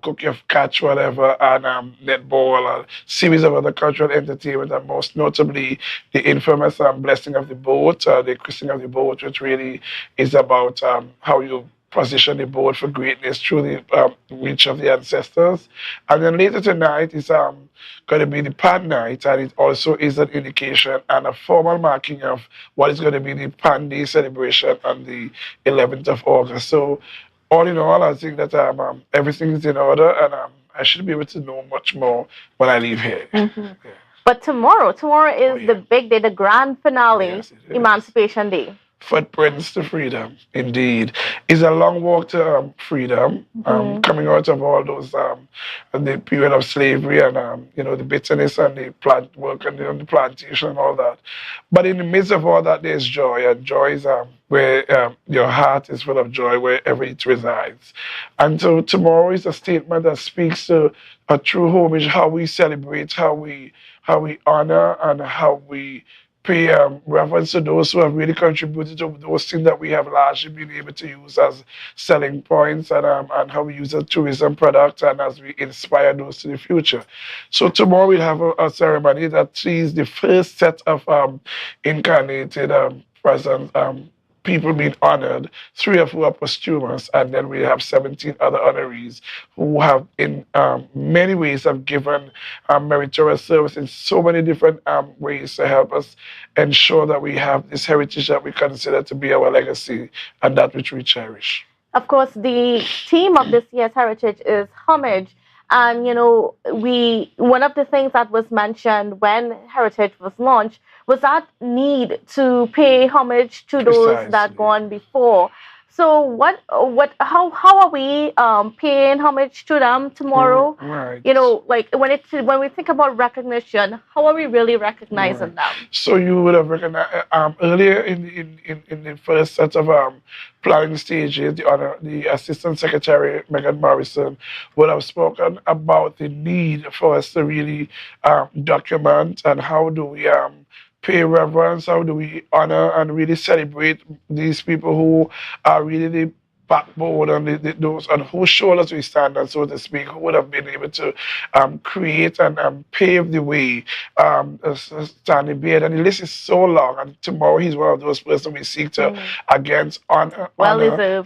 cook your catch, whatever, and netball, a series of other cultural entertainment, and most notably the infamous blessing of the boat, the christening of the boat, which really is about how you position the boat for greatness through the reach of the ancestors. And then later tonight is going to be the Pan night, and it also is an indication and a formal marking of what is going to be the Pan Day celebration on the 11th of August. So all in all, I think that everything is in order, and I should be able to know much more when I leave here. But tomorrow is the big day, the grand finale, Emancipation Day. Footprints to freedom, indeed. It's a long walk to freedom, coming out of all those, the period of slavery and, the bitterness and the plant work and the plantation and all that. But in the midst of all that, there's joy, and joy is where your heart is full of joy wherever it resides. And so tomorrow is a statement that speaks to a true homage, how we celebrate, how we honor, and how we pay reference to those who have really contributed to those things that we have largely been able to use as selling points, and how we use a tourism product, and as we inspire those to the future. So tomorrow we'll have a ceremony that sees the first set of incarnated present people being honored, 3 of who are posthumous, and then we have 17 other honorees who have in many ways have given meritorious service in so many different ways to help us ensure that we have this heritage that we consider to be our legacy and that which we cherish. Of course, the theme of this year's heritage is homage. And, one of the things that was mentioned when Heritage was launched was that need to pay homage to those that gone before. So how are we paying homage to them tomorrow? Right. When we think about recognition, how are we really recognizing them? So you would have recognized earlier in the first set of planning stages, the Assistant Secretary Megan Morrison would have spoken about the need for us to really document and how do we pay reverence, how do we honor and really celebrate these people who are really the backbone and those on whose shoulders we stand, and so to speak, who would have been able to create and pave the way, Stanley Beard. And the list is so long, and tomorrow he's one of those persons we seek to again honor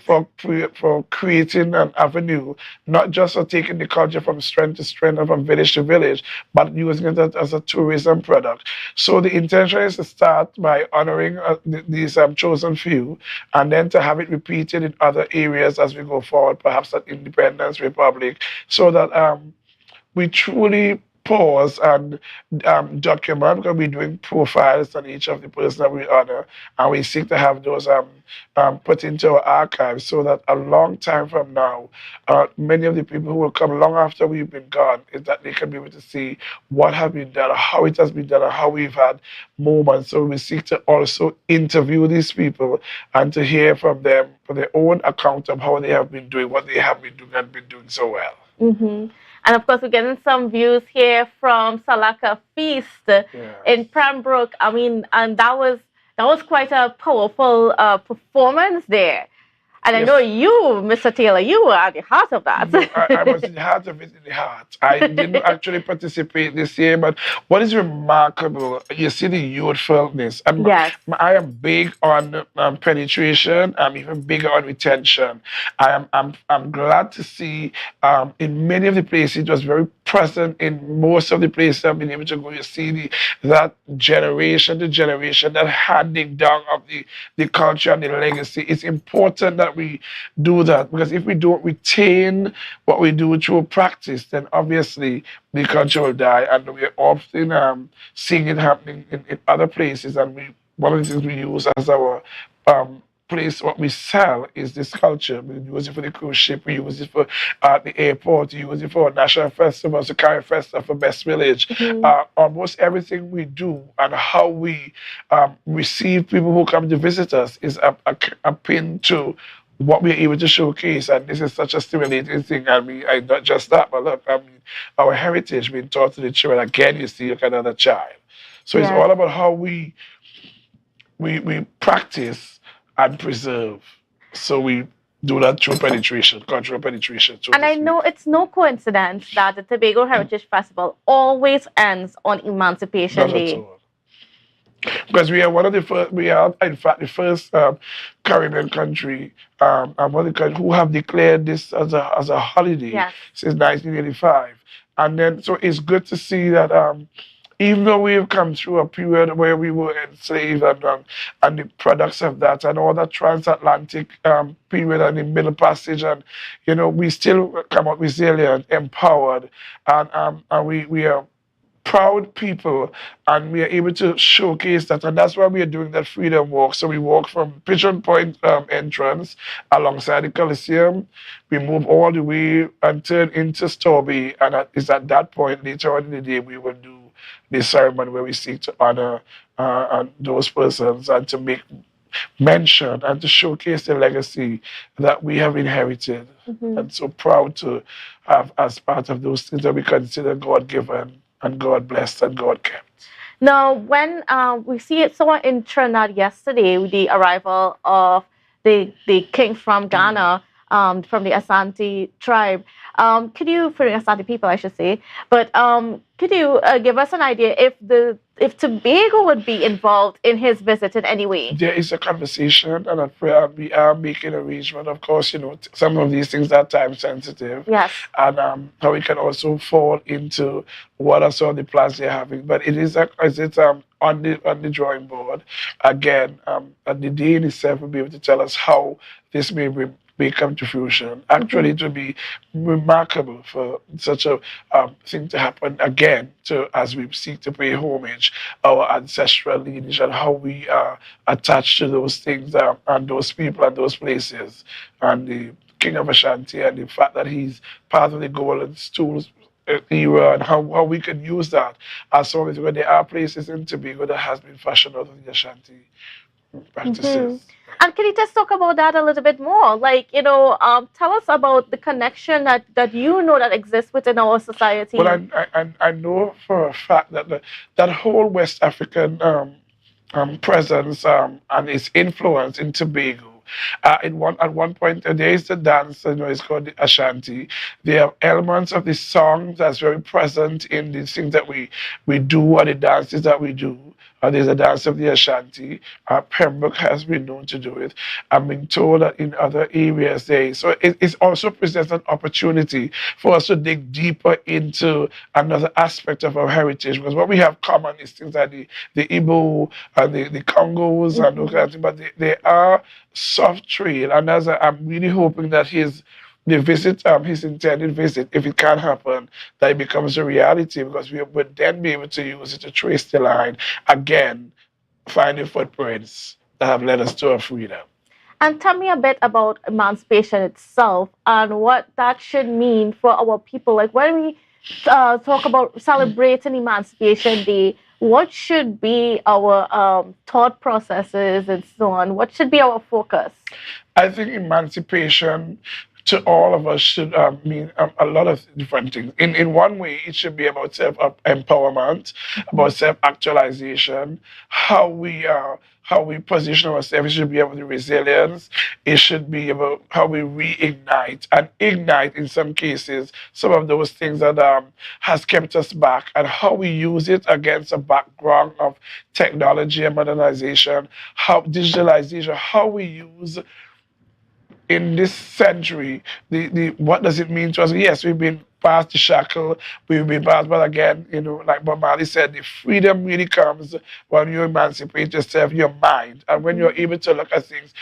for creating an avenue, not just for taking the culture from strength to strength and from village to village, but using it as a tourism product. So the intention is to start by honoring these chosen few, and then to have it repeated in other areas as we go forward, perhaps at Independence Republic, so that we truly pause and document, because we're doing profiles on each of the persons that we honor, and we seek to have those put into our archives, so that a long time from now, many of the people who will come long after we've been gone, is that they can be able to see what has been done, how it has been done, and how we've had moments. So we seek to also interview these people and to hear from them for their own account of how they have been doing, what they have been doing and been doing so well. And of course, we're getting some views here from Salaka Feast in Pembroke. I mean, and that was quite a powerful performance there. And I know you, Mr. Taylor, you were at the heart of that. No, I was in the heart of it, in the heart. I didn't actually participate this year, but what is remarkable, you see the youthfulness. Yes. I am big on penetration. I'm even bigger on retention. I'm glad to see in many of the places, it was very present in most of the places I've been able to go. You see that generation to generation, that handing down of the culture and the legacy. It's important that we do that, because if we don't retain what we do through practice, then obviously the culture will die. And we're often seeing it happening in other places. And one of the things we use as our place, what we sell is this culture. We use it for the cruise ship, we use it for the airport, we use it for national festivals, the Carry Festival, for Best Village. Almost everything we do and how we receive people who come to visit us is a pin to what we're able to showcase. And this is such a stimulating thing. I mean, not just that, but look, I mean, our heritage being taught to the children. Again, you see, look at another child. So it's all about how we practice and preserve. So we do that through penetration, cultural penetration. And I know it's no coincidence that the Tobago Heritage Festival always ends on Emancipation Day. At all. Because we are one of the first, we are in fact the first Caribbean country and one of the countries who have declared this as a holiday since 1985. And then, so it's good to see that even though we've come through a period where we were enslaved and the products of that and all that transatlantic period and the Middle Passage, and you know, we still come out resilient, empowered, and we are proud people, and we are able to showcase that. And that's why we are doing that freedom walk. So we walk from Pigeon Point entrance alongside the Coliseum. We move all the way and turn into Storby, and it's at that point later on in the day we will do this ceremony where we seek to honor those persons and to make mention and to showcase the legacy that we have inherited. And so proud to have as part of those things that we consider God-given and God-blessed and God-kept. Now, when we saw in Trinidad yesterday the arrival of the king from Ghana, from the Asante tribe. Could you, for the Asante people, I should say, but could you give us an idea if Tobago would be involved in his visit in any way? There is a conversation, and we are making arrangement. Of course, you know, some of these things are time sensitive. Yes. And how we can also fall into what are some of the plans they're having. But it is on the drawing board. Again, and the day in itself will be able to tell us how this may come to fruition. Actually, it would be remarkable for such a thing to happen again, as we seek to pay homage our ancestral lineage and how we are attached to those things and those people and those places. And the King of Ashanti, and the fact that he's part of the golden stools era, and how we can use that as long as there are places in Tobago that has been fashioned out of the Ashanti practices. And can you just talk about that a little bit more? Like, you know, tell us about the connection that you know that exists within our society. Well, I know for a fact that that whole West African presence and its influence in Tobago. At one point, there is the dance, you know, it's called the Ashanti. There are elements of the songs that's very present in the things that we do, and the dances that we do. There's a dance of the Ashanti. Pembroke has been known to do it. I'm being told that in other areas so it also presents an opportunity for us to dig deeper into another aspect of our heritage, because what we have common is things like the Igbo and the Congos and those kinds of things, but they are soft trade. And I'm really hoping that his intended visit, if it can happen, that it becomes a reality, because we would then be able to use it to trace the line, again, finding footprints that have led us to our freedom. And tell me a bit about emancipation itself and what that should mean for our people. Like, when we talk about celebrating Emancipation Day, what should be our thought processes and so on? What should be our focus? I think emancipation to all of us should mean a lot of different things. In one way, it should be about self-empowerment, about self-actualization, how we position ourselves. It should be about the resilience. It should be about how we reignite and ignite, in some cases, some of those things that has kept us back, and how we use it against a background of technology and modernization, how digitalization, how we use in this century, the what does it mean to us? Yes, we've been past the shackle, we've been past, but again, like Bob Marley said, the freedom really comes when you emancipate yourself, your mind, and when you're able to look at things,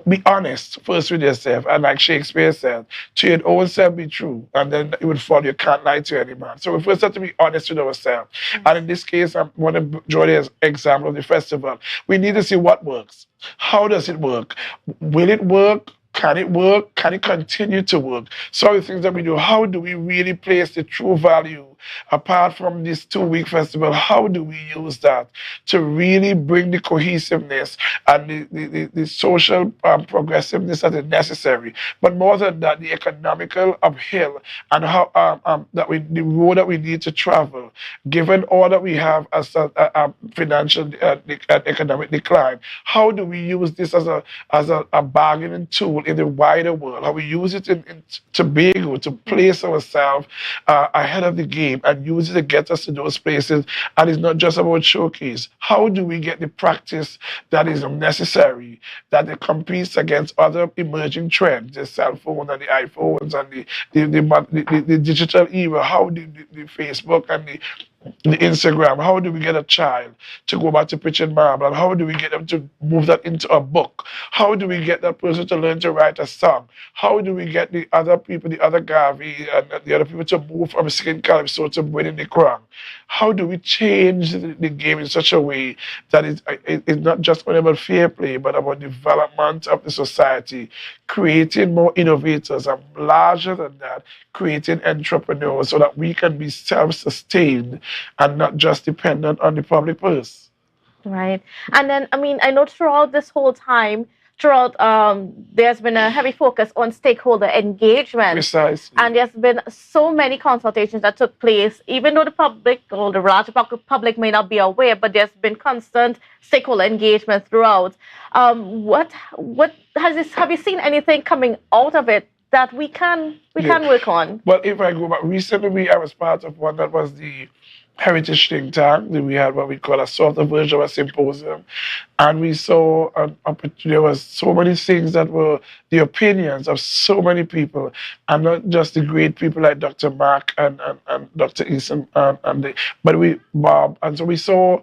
be honest first with yourself, and like Shakespeare said, to your own self be true, and then it would follow. You can't lie to any man. So we first have to be honest with ourselves. And in this case, I want to draw the example of the festival. We need to see what works. How does it work? Will it work? Can it work? Can it continue to work? So the things that we do, how do we really place the true value apart from this 2-week festival? How do we use that to really bring the cohesiveness and the social progressiveness that is necessary? But more than that, the economical uphill and how the road that we need to travel, given all that we have as a financial and economic decline. How do we use this as a bargaining tool in the wider world? How we use it in Tobago to place ourselves ahead of the game and use it to get us to those places. And it's not just about showcase. How do we get the practice that is necessary, that it competes against other emerging trends, the cell phone and the iPhones and the digital era? How do the Facebook and the Instagram, how do we get a child to go back to pitch and marble? And how do we get them to move that into a book? How do we get that person to learn to write a song? How do we get the other people, the other Garvey and the other people to move from skin calypso to winning the crown? How do we change the game in such a way that it's not just about fair play, but about development of the society, creating more innovators, and larger than that, creating entrepreneurs so that we can be self-sustained and not just dependent on the public purse. Right. And then, I mean, I know throughout this whole time, there's been a heavy focus on stakeholder engagement. Precisely. And there's been so many consultations that took place, even though the public or the larger public may not be aware, but there's been constant stakeholder engagement throughout. What have you seen anything coming out of it that we can work on? Well, if I go back, recently I was part of one that was the Heritage think tank. We had what we call a sort of version of a symposium, and we saw there was so many things that were the opinions of so many people, and not just the great people like Dr. Mark and Dr. Eason but Bob, and so we saw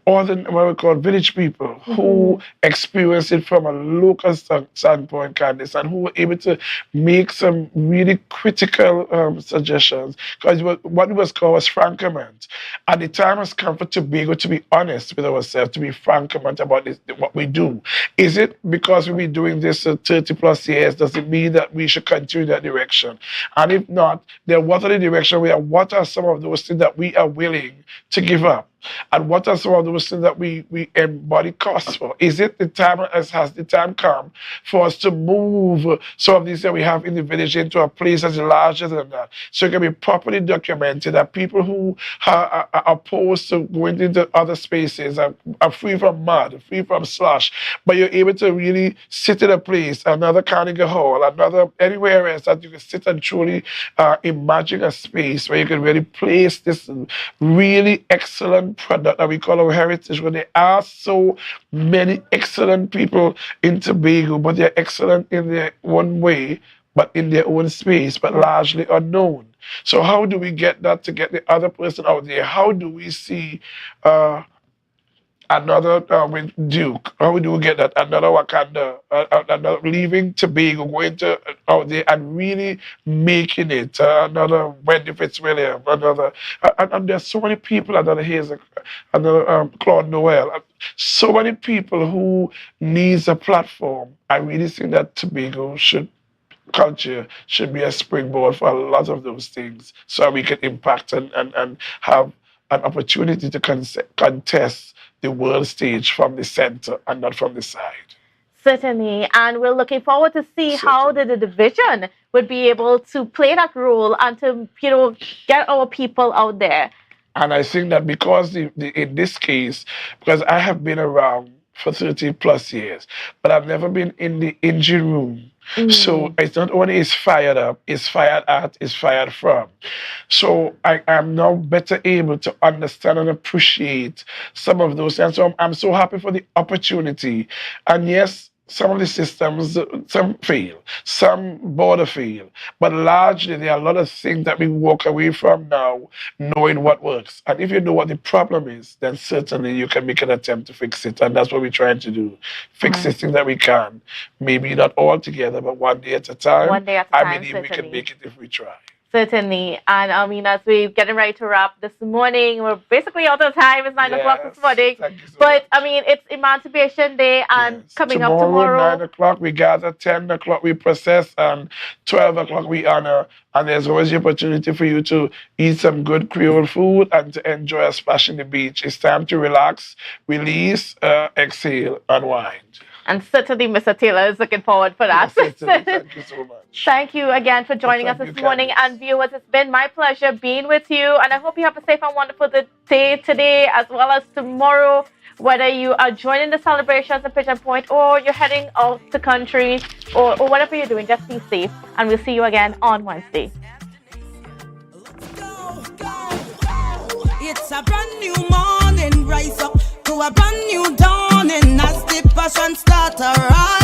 all the what we call village people who experienced it from a local standpoint, Candice, and who were able to make some really critical suggestions. Because what it was called was frankament. And the time has come for Tobago to be honest with ourselves, to be frankament about what we do. Is it because we've been doing this 30 plus years, does it mean that we should continue that direction? And if not, then what are the direction we are? What are some of those things that we are willing to give up? And what are some of those things that we embody costs for? Is it the time, has the time come for us to move some of these that we have in the village into a place that's larger than that? So it can be properly documented that people who are opposed to going into other spaces are free from mud, free from slush, but you're able to really sit in a place, another Carnegie Hall, anywhere else that you can sit and truly imagine a space where you can really place this really excellent product that we call our heritage, where there are so many excellent people in Tobago, but they're excellent in their own way, but in their own space, but largely unknown. So how do we get that to get the other person out there? How do we see another with Duke? How do we get that? Another Wakanda, another leaving Tobago, going to out there and really making it. Another Wendy Fitzwilliam, another, and there's so many people. Another Hazel, another Claude Noel. So many people who needs a platform. I really think that Tobago culture should be a springboard for a lot of those things, so we can impact and have an opportunity to contest the world stage from the center and not from the side. Certainly, and we're looking forward to see how the division would be able to play that role and to, get our people out there. And I think that because in this case, because I have been around for 30 plus years, but I've never been in the engine room. So it's not only is fired up, it's fired at, it's fired from. So I am now better able to understand and appreciate some of those. And so I'm so happy for the opportunity. And yes, some of the systems, some fail, some border fail, but largely there are a lot of things that we walk away from now knowing what works. And if you know what the problem is, then certainly you can make an attempt to fix it. And that's what we're trying to do. Fix the things that we can. Maybe not all together, but one day at a time. One day at a time, I believe we certainly. can make it if we try. Certainly. And I mean, as we're getting ready to wrap this morning, we're basically out of time. It's 9 o'clock this morning. But I mean, it's Emancipation Day and coming up tomorrow. 9 o'clock we gather, 10 o'clock we process, and 12 o'clock we honor. And there's always the opportunity for you to eat some good Creole food and to enjoy a splash in the beach. It's time to relax, release, exhale, unwind. And certainly Mr. Taylor is looking forward for that. Yes, thank you so much. Thank you again for joining us this morning. And viewers, it's been my pleasure being with you. And I hope you have a safe and wonderful day today as well as tomorrow. Whether you are joining the celebrations at Pigeon Point or you're heading out the country or whatever you're doing, just be safe. And we'll see you again on Wednesday. It's a brand new morning, rise up to a brand new dawning as the passion start to rise.